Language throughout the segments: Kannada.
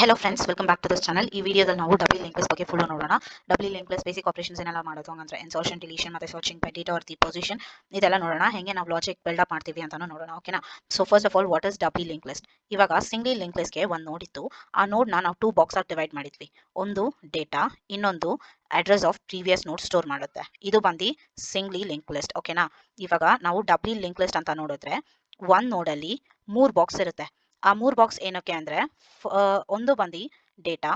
Hello friends, welcome back to this channel. ಈ ವಿಡಿಯೋದಲ್ಲಿ ನಾವು ಡಬಲ್ ಲಿಂಕ್ ಲಿಸ್ಟ್ ಬಗ್ಗೆ ಫುಲ್ ನೋಡೋಣ. Double link list basic operations ಏನೆಲ್ಲ ಮಾಡೋದು ಅಂದ್ರೆ ಇನ್ಸರ್ಷನ್, ಡಿಲೀಷನ್ ಮತ್ತೆ searching by data R the position ಇದೆಲ್ಲ ನೋಡೋಣ. ಹೆಂಗೆ ನಾವು ಲಾಜಿಕ್ ಬಿಲ್ಡ್ ಅಪ್ ಮಾಡ್ತೀವಿ ಅಂತಾನು ನೋಡೋಣ. ಓಕೆನಾ? So first of all what is double link list? ಇವಾಗ ಸಿಂಗಲ್ ಲಿಂಕ್ ಲಿಸ್ಟ್ ಗೆ ಒಂದು ನೋಡ್ ಇತ್ತು. ಆ ನೋಡ್ ನಾವು 2 ಬಾಕ್ಸ್ ಆಗಿ ಡಿವೈಡ್ ಮಾಡಿದ್ವಿ. ಒಂದು ಡೇಟಾ, ಇನ್ನೊಂದು ಅಡ್ರೆಸ್ ಆಫ್ ಪ್ರೀವಿಯಸ್ ನೋಡ್ ಸ್ಟೋರ್ ಮಾಡುತ್ತೆ. ಇದು ಬಂದು ಸಿಂಗ್ಲಿ ಲಿಂಕ್ ಲಿಸ್ಟ್. ಓಕೆನಾ? ಇವಾಗ ನಾವು ಡಬಲ್ ಲಿಂಕ್ ಲಿಸ್ಟ್ ಅಂತ ನೋಡಿದ್ರೆ ಒಂದ್ ನೋಡಲ್ಲಿ 3 ಬಾಕ್ಸ್ ಇರುತ್ತೆ. ಆ 3 ಬಾಕ್ಸ್ ಏನಕ್ಕೆ ಅಂದ್ರೆ ಒಂದು ಬಂದು ಡೇಟಾ,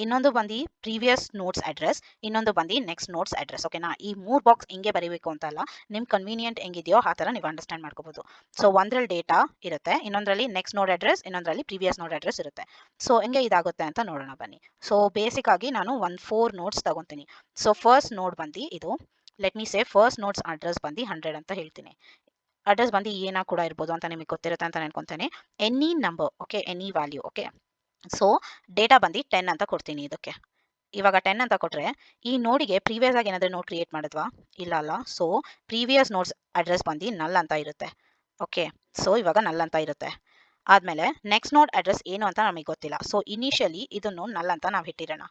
ಇನ್ನೊಂದು ಬಂದು ಪ್ರೀವಿಯಸ್ ನೋಟ್ಸ್ ಅಡ್ರೆಸ್, ಇನ್ನೊಂದು ಬಂದು ನೆಕ್ಸ್ಟ್ ನೋಟ್ಸ್ ಅಡ್ರೆಸ್. ಓಕೆನಾ? ಈ 3 ಬಾಕ್ಸ್ ಹಿಂಗೆ ಬರೀಬೇಕು ಅಂತಲ್ಲ, ನಿಮ್ ಕನ್ವೀನಿಯಂಟ್ ಹೆಂಗಿದೆಯೋ ಆ ತರ ನೀವು ಅಂಡರ್ಸ್ಟ್ಯಾಂಡ್ ಮಾಡ್ಕೋಬಹುದು. ಸೊ ಒಂದ್ರಲ್ಲಿ ಡೇಟಾ ಇರುತ್ತೆ, ಇನ್ನೊಂದ್ರಲ್ಲಿ ನೆಕ್ಸ್ಟ್ ನೋಡ್ ಅಡ್ರೆಸ್, ಇನ್ನೊಂದ್ರಲ್ಲಿ ಪ್ರೀವಿಯಸ್ ನೋಡ್ ಅಡ್ರೆಸ್ ಇರುತ್ತೆ. ಸೊ ಹೆಂಗೆ ಇದಾಗುತ್ತೆ ಅಂತ ನೋಡೋಣ ಬನ್ನಿ. ಸೊ ಬೇಸಿಕ್ ಆಗಿ ನಾನು 4 ನೋಟ್ಸ್ ತಗೊಂತೀನಿ. ಸೊ ಫಸ್ಟ್ ನೋಡ್ ಬಂದು ಇದು, let me say first notes address ಬಂದು 100 ಅಂತ ಹೇಳ್ತೀನಿ. ಅಡ್ರೆಸ್ ಬಂದು ಏನ ಕೂಡ ಇರ್ಬೋದು ಅಂತ ನಿಮಗೆ ಗೊತ್ತಿರುತ್ತೆ ಅಂತ ಅನ್ಕೊಂತೇನೆ. Any number, okay, any value. Okay, so data ಬಂದು 10 ಅಂತ ಕೊಡ್ತೀನಿ ಇದಕ್ಕೆ. ಇವಾಗ 10 ಅಂತ ಕೊಟ್ರೆ ಈ ನೋಡಿಗೆ ಪ್ರೀವಿಯಸ್ ಆಗಿ ಏನಾದರೂ ನೋಡ್ ಕ್ರಿಯೇಟ್ ಮಾಡಿದ್ವಾ? ಇಲ್ಲ ಅಲ್ಲ. ಸೊ ಪ್ರೀವಿಯಸ್ ನೋಟ್ಸ್ ಅಡ್ರೆಸ್ ಬಂದು ನಲ್ ಅಂತ ಇರುತ್ತೆ. ಓಕೆ, ಸೊ ಇವಾಗ ನಲ್ ಅಂತ ಇರುತ್ತೆ. ಆದ್ಮೇಲೆ ನೆಕ್ಸ್ಟ್ ನೋಡ್ ಅಡ್ರೆಸ್ ಏನು ಅಂತ ನಮಗೆ ಗೊತ್ತಿಲ್ಲ. ಸೊ ಇನಿಷಿಯಲಿ ಇದನ್ನು ನಲ್ ಅಂತ ನಾವು ಇಟ್ಟಿರೋಣ.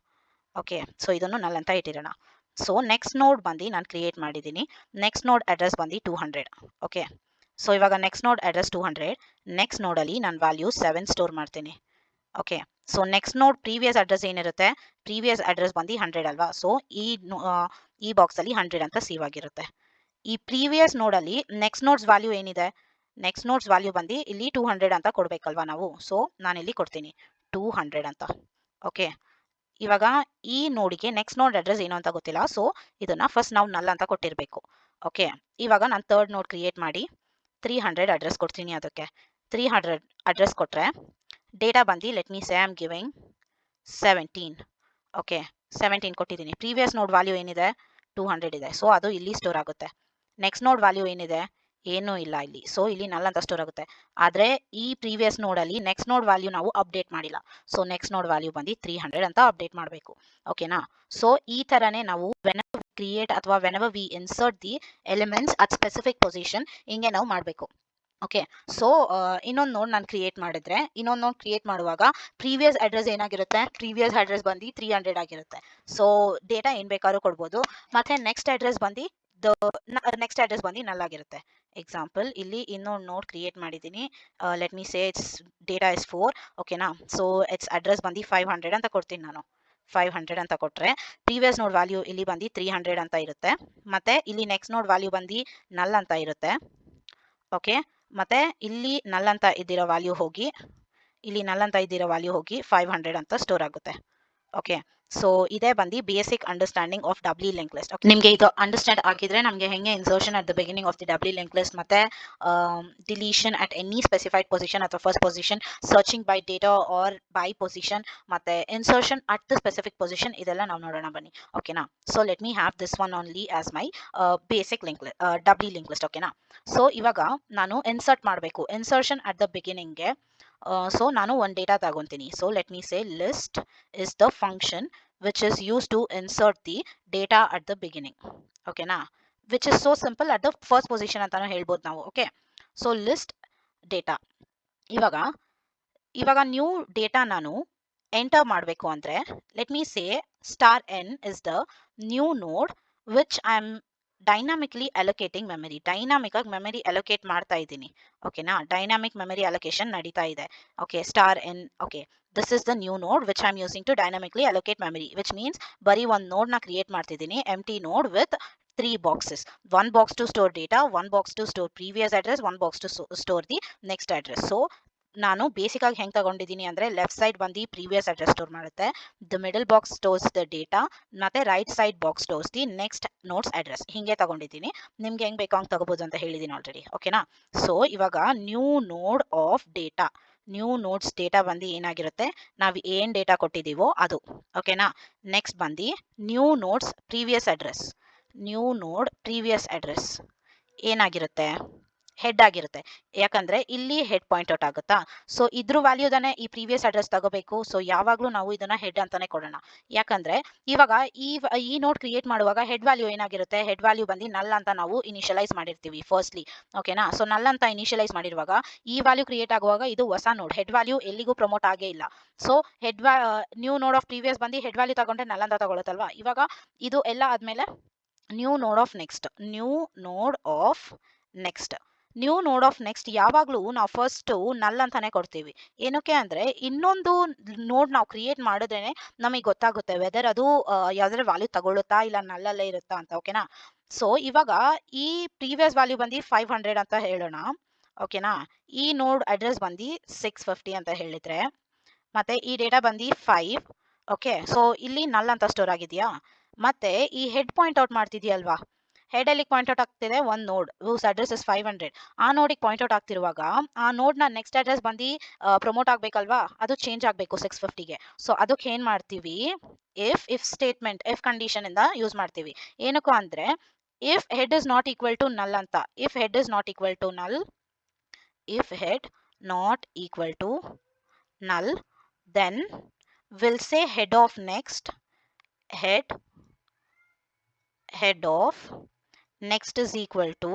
ಓಕೆ, ಸೊ ಇದನ್ನು ನಲ್ ಅಂತ ಇಟ್ಟಿರೋಣ. ಸೊ ನೆಕ್ಸ್ಟ್ ನೋಡ್ ಬಂದು ನಾನು ಕ್ರಿಯೇಟ್ ಮಾಡಿದ್ದೀನಿ. ನೆಕ್ಸ್ಟ್ ನೋಡ್ ಅಡ್ರೆಸ್ ಬಂದು 200. ಓಕೆ, ಸೊ ಇವಾಗ ನೆಕ್ಸ್ಟ್ ನೋಡ್ ಅಡ್ರೆಸ್ 200. ನೆಕ್ಸ್ಟ್ ನೋಡಲ್ಲಿ ನಾನು ವ್ಯಾಲ್ಯೂ 7 ಸ್ಟೋರ್ ಮಾಡ್ತೀನಿ. ಓಕೆ, ಸೊ ನೆಕ್ಸ್ಟ್ ನೋಡ್ ಪ್ರೀವಿಯಸ್ ಅಡ್ರೆಸ್ ಏನಿರುತ್ತೆ, ಪ್ರೀವಿಯಸ್ ಅಡ್ರೆಸ್ ಬಂದು 100 ಅಲ್ವಾ. ಸೊ ಈ ಬಾಕ್ಸ್ ಅಲ್ಲಿ 100 ಅಂತ ಸೇವ್ ಆಗಿರುತ್ತೆ. ಈ ಪ್ರೀವಿಯಸ್ ನೋಡಲ್ಲಿ ನೆಕ್ಸ್ಟ್ ನೋಡ್ಸ್ ವ್ಯಾಲ್ಯೂ ಏನಿದೆ, ನೆಕ್ಸ್ಟ್ ನೋಡ್ಸ್ ವ್ಯಾಲ್ಯೂ ಬಂದು ಇಲ್ಲಿ 200 ಅಂತ ಕೊಡ್ಬೇಕಲ್ವಾ ನಾವು. ಸೊ ನಾನು ಇಲ್ಲಿ ಕೊಡ್ತೀನಿ 200 ಅಂತ. ಓಕೆ, ಇವಾಗ ಈ ನೋಡಿಗೆ ನೆಕ್ಸ್ಟ್ ನೋಡ್ ಅಡ್ರೆಸ್ ಏನು ಅಂತ ಗೊತ್ತಿಲ್ಲ. ಸೊ ಇದನ್ನ ಫಸ್ಟ್ ನಾವು ನಲ್ ಅಂತ ಕೊಟ್ಟಿರಬೇಕು. ಓಕೆ, ಇವಾಗ ನಾನು ಥರ್ಡ್ ನೋಡ್ ಕ್ರಿಯೇಟ್ ಮಾಡಿ 300 ಅಡ್ರೆಸ್ ಕೊಡ್ತೀನಿ. ಅದಕ್ಕೆ 300 ಅಡ್ರೆಸ್ ಕೊಟ್ರೆ ಡೇಟಾ ಬಂದು let me say I am giving 17. Okay, 17 ಕೊಟ್ಟಿದ್ದೀನಿ. ಪ್ರೀವಿಯಸ್ ನೋಡ್ ವ್ಯಾಲ್ಯೂ ಏನಿದೆ, 200 ಇದೆ. ಸೊ ಅದು ಇಲ್ಲಿ ಸ್ಟೋರ್ ಆಗುತ್ತೆ. ನೆಕ್ಸ್ಟ್ ನೋಡ್ ವ್ಯಾಲ್ಯೂ ಏನಿದೆ, ಏನೂ ಇಲ್ಲ ಇಲ್ಲಿ. ಸೊ ಇಲ್ಲಿ ನಲ್ ಅಂತ ಸ್ಟೋರ್ ಆಗುತ್ತೆ. ಆದರೆ ಈ ಪ್ರೀವಿಯಸ್ ನೋಡಲ್ಲಿ ನೆಕ್ಸ್ಟ್ ನೋಡ್ ವ್ಯಾಲ್ಯೂ ನಾವು ಅಪ್ಡೇಟ್ ಮಾಡಿಲ್ಲ. ಸೊ ನೆಕ್ಸ್ಟ್ ನೋಡ್ ವ್ಯಾಲ್ಯೂ ಬಂದು 300 ಅಂತ ಅಪ್ಡೇಟ್ ಮಾಡಬೇಕು. ಓಕೆನಾ? ಸೊ ಈ ಥರನೇ ನಾವು ವೆನೆವರ್ ಕ್ರಿಯೇಟ್ ಅಥವಾ whenever we insert the elements at specific position ಹಿಂಗೆ ನಾವು ಮಾಡಬೇಕು. ಓಕೆ, ಸೊ ಇನ್ನೊಂದು ನೋಡ್ ನಾನು ಕ್ರಿಯೇಟ್ ಮಾಡಿದ್ರೆ, ಇನ್ನೊಂದು ನೋಡ್ ಕ್ರಿಯೇಟ್ ಮಾಡುವಾಗ ಪ್ರೀವಿಯಸ್ ಅಡ್ರೆಸ್ ಏನಾಗಿರುತ್ತೆ, ಪ್ರೀವಿಯಸ್ ಅಡ್ರೆಸ್ ಬಂದು 300 ಆಗಿರುತ್ತೆ. ಸೊ ಡೇಟಾ ಏನು ಬೇಕಾದ್ರೂ ಕೊಡ್ಬೋದು. ಮತ್ತೆ ನೆಕ್ಸ್ಟ್ ಅಡ್ರೆಸ್ ಬಂದು ನೆಕ್ಸ್ಟ್ ಅಡ್ರೆಸ್ ಬಂದು ನಲ್ ಆಗಿರುತ್ತೆ. ಎಕ್ಸಾಂಪಲ್ ಇಲ್ಲಿ ಇನ್ನೊಂದು ನೋಡ್ ಕ್ರಿಯೇಟ್ ಮಾಡಿದ್ದೀನಿ. Let me say it's data is 4. ಓಕೆನಾ? ಸೊ ಇಟ್ಸ್ ಅಡ್ರೆಸ್ ಬಂದು 500 ಅಂತ ಕೊಡ್ತೀನಿ ನಾನು. 500 ಅಂತ ಕೊಟ್ರೆ ಪ್ರೀವಿಯಸ್ ನೋಡ್ ವ್ಯಾಲ್ಯೂ ಇಲ್ಲಿ ಬಂದು 300 ಅಂತ ಇರುತ್ತೆ. ಮತ್ತೆ ಇಲ್ಲಿ ನೆಕ್ಸ್ಟ್ ನೋಡ್ ವ್ಯಾಲ್ಯೂ ಬಂದು ನಲ್ ಅಂತ ಇರುತ್ತೆ. ಓಕೆ, ಮತ್ತೆ ಇಲ್ಲಿ ನಲ್ ಅಂತ ಇದ್ದಿರೋ ವ್ಯಾಲ್ಯೂ ಹೋಗಿ, ಇಲ್ಲಿ ನಲ್ ಅಂತ ಇದ್ದಿರೋ ವ್ಯಾಲ್ಯೂ ಹೋಗಿ 500 ಅಂತ ಸ್ಟೋರ್ ಆಗುತ್ತೆ. ಓಕೆ, ಸೊ ಇದೇ ಬಂದು basic understanding of doubly link list. ನಿಮಗೆ ಇದು ಅಂಡರ್ಸ್ಟ್ಯಾಂಡ್ ಆಗಿದ್ರೆ ನಮಗೆ ಹೆಂಗೆ insertion at the beginning of the doubly link list, ಮತ್ತೆ deletion at any specified position ಅಥವಾ first position, searching by data or by position, ಮತ್ತೆ insertion at the specific position, ಇದೆಲ್ಲ ನಾವು ನೋಡೋಣ ಬನ್ನಿ. ಓಕೆನಾ? So let me have this one only as my basic link doubly link list. ಓಕೆನಾ? ಸೊ ಇವಾಗ ನಾನು ಇನ್ಸರ್ಟ್ ಮಾಡಬೇಕು. ಇನ್ಸರ್ಷನ್ ಅಟ್ ದ ಬಿಗಿನಿಂಗ್ಗೆ ಸೊ ನಾನು ಒಂದು ಡೇಟಾ ತಗೊಂತೀನಿ. So let me say list is the function which is used to insert the data at the beginning. ಓಕೆನಾ? which is so simple at the first position ಅಂತಾನು ಹೇಳ್ಬೋದು ನಾವು. Okay, so list data. ಇವಾಗ ನ್ಯೂ ಡೇಟಾ ನಾನು ಎಂಟರ್ ಮಾಡಬೇಕು ಅಂದರೆ let me say *n is the new node which I am dynamically allocating memory. Dynamic ಆಗಿ ಮೆಮರಿ ಅಲೋಕೇಟ್ ಮಾಡ್ತಾ ಇದ್ದೀನಿ. ಓಕೆನಾ? ಡೈನಾಮಿಕ್ ಮೆಮರಿ ಅಲೋಕೇಶನ್ ನಡೀತಾ ಇದೆ. Okay, *n. Okay, this is the new node which I'm using to dynamically allocate memory, which means ಬರೀ ಒಂದು ನೋಡ್ ನ ಕ್ರಿಯೇಟ್ ಮಾಡ್ತಿದ್ದೀನಿ, empty node with 3 boxes. 1 box to store data, 1 box to store previous address, 1 box to store the next address. So ನಾನು ಬೇಸಿಕ್ ಆಗಿ ಹೆಂಗೆ ತಗೊಂಡಿದ್ದೀನಿ ಅಂದರೆ ಲೆಫ್ಟ್ ಸೈಡ್ ಬಂದು ಪ್ರೀವಿಯಸ್ ಅಡ್ರೆಸ್ ಸ್ಟೋರ್ ಮಾಡುತ್ತೆ, the middle box stores the data, ಮತ್ತೆ right side box stores the next node's address. ಹಿಂಗೆ ತಗೊಂಡಿದ್ದೀನಿ. ನಿಮ್ಗೆ ಹೆಂಗೆ ಬೇಕು ಹಂಗೆ ತಗೋಬೋದು ಅಂತ ಹೇಳಿದ್ದೀನಿ ಆಲ್ರೆಡಿ. ಓಕೆನಾ? ಸೊ ಇವಾಗ new node of data, new notes data ಬಂದು ಏನಾಗಿರುತ್ತೆ, ನಾವು ಏನು ಡೇಟಾ ಕೊಟ್ಟಿದ್ದೀವೋ ಅದು. ಓಕೆನಾ? ನೆಕ್ಸ್ಟ್ ಬಂದು new notes previous address. New node previous address ಏನಾಗಿರುತ್ತೆ, ಹೆಡ್ ಆಗಿರುತ್ತೆ. ಯಾಕಂದ್ರೆ ಇಲ್ಲಿ ಹೆಡ್ ಪಾಯಿಂಟ್ ಔಟ್ ಆಗುತ್ತಾ. ಸೊ ಇದ್ರ ವ್ಯಾಲ್ಯೂದನ್ನೇ ಈ ಪ್ರೀವಿಯಸ್ ಅಡ್ರೆಸ್ ತಗೋಬೇಕು. ಸೊ ಯಾವಾಗಲೂ ನಾವು ಇದನ್ನ ಹೆಡ್ ಅಂತಾನೆ ಕೊಡೋಣ. ಯಾಕಂದ್ರೆ ಇವಾಗ ಈ ನೋಡ್ ಕ್ರಿಯೇಟ್ ಮಾಡುವಾಗ ಹೆಡ್ ವ್ಯಾಲ್ಯೂ ಏನಾಗಿರುತ್ತೆ, ಹೆಡ್ ವ್ಯಾಲ್ಯೂ ಬಂದು ನಲ್ ಅಂತ ನಾವು ಇನಿಷಿಯಲೈಸ್ ಮಾಡಿರ್ತೀವಿ ಫಸ್ಟ್ಲಿ. ಓಕೆನಾ. ಸೊ ನಲ್ ಅಂತ ಇನಿಷಿಯಲೈಸ್ ಮಾಡಿರುವಾಗ ಈ ವ್ಯಾಲ್ಯೂ ಕ್ರಿಯೇಟ್ ಆಗುವಾಗ ಇದು ಹೊಸ ನೋಡ್, ಹೆಡ್ ವ್ಯಾಲ್ಯೂ ಎಲ್ಲಿಗೂ ಪ್ರಮೋಟ್ ಆಗೇ ಇಲ್ಲ. So new node of previous ಬಂದು ಹೆಡ್ ವ್ಯಾಲ್ಯೂ ತಗೊಂಡ್ರೆ ನಲ್ ಅಂತ ತಗೊಳುತ್ತಲ್ವಾ. ಇವಾಗ ಇದು ಎಲ್ಲ ಆದ್ಮೇಲೆ new node of next new node of next ಯಾವಾಗಲೂ ನಾವು ಫಸ್ಟ್ ನಲ್ ಅಂತಾನೆ ಕೊಡ್ತೀವಿ. ಏನಕ್ಕೆ ಅಂದ್ರೆ ಇನ್ನೊಂದು ನೋಡ್ ನಾವು ಕ್ರಿಯೇಟ್ ಮಾಡಿದ್ರೇನೆ ನಮಗೆ ಗೊತ್ತಾಗುತ್ತೆ ವೆದರ್ ಅದು ಯಾವ್ದಾದ್ರು ವ್ಯಾಲ್ಯೂ ತಗೊಳುತ್ತಾ ಇಲ್ಲ ನಲ್ಲಲ್ಲೇ ಇರುತ್ತಾ ಅಂತ. ಓಕೆನಾ. ಸೊ ಇವಾಗ ಈ ಪ್ರೀವಿಯಸ್ ವ್ಯಾಲ್ಯೂ ಬಂದು 500 ಅಂತ ಹೇಳೋಣ. ಓಕೆನಾ. ಈ ನೋಡ್ ಅಡ್ರೆಸ್ ಬಂದು 650 ಅಂತ ಹೇಳಿದ್ರೆ ಮತ್ತೆ ಈ ಡೇಟಾ ಬಂದು 5. ಓಕೆ. ಸೊ ಇಲ್ಲಿ ನಲ್ ಅಂತ ಸ್ಟೋರ್ ಆಗಿದೆಯಾ. ಮತ್ತೆ ಈ ಹೆಡ್ ಪಾಯಿಂಟ್ ಔಟ್ ಮಾಡ್ತಿದ್ಯಲ್ವಾ, ಹೆಡ್ ಅಲ್ಲಿ ಪಾಯಿಂಟ್ ಔಟ್ ಆಗ್ತಿದೆ ಒಂದು ನೋಡ್ ಹೂಸ್ ಅಡ್ರೆಸ್ ಇಸ್ 500. ಆ ನೋಡಿಗೆ ಪಾಯಿಂಟ್ ಔಟ್ ಆಗ್ತಿರುವಾಗ ಆ ನೋಡ್ ನ ನೆಕ್ಸ್ಟ್ ಅಡ್ರೆಸ್ ಬಂದು ಪ್ರಮೋಟ್ ಆಗ್ಬೇಕಲ್ವಾ, ಅದು ಚೇಂಜ್ ಆಗಬೇಕು 650ಗೆ. ಸೊ ಅದಕ್ಕೆ ಏನ್ ಮಾಡ್ತೀವಿ, ಇಫ್ ಸ್ಟೇಟ್ಮೆಂಟ್, ಇಫ್ ಕಂಡೀಷನ್ ಇಂದ ಯೂಸ್ ಮಾಡ್ತೀವಿ. ಏನಕ್ಕೂ ಅಂದ್ರೆ if head is not equal to null ಅಂತ. If head is not equal to null, if head not equal to null, then we'll say head of next is equal to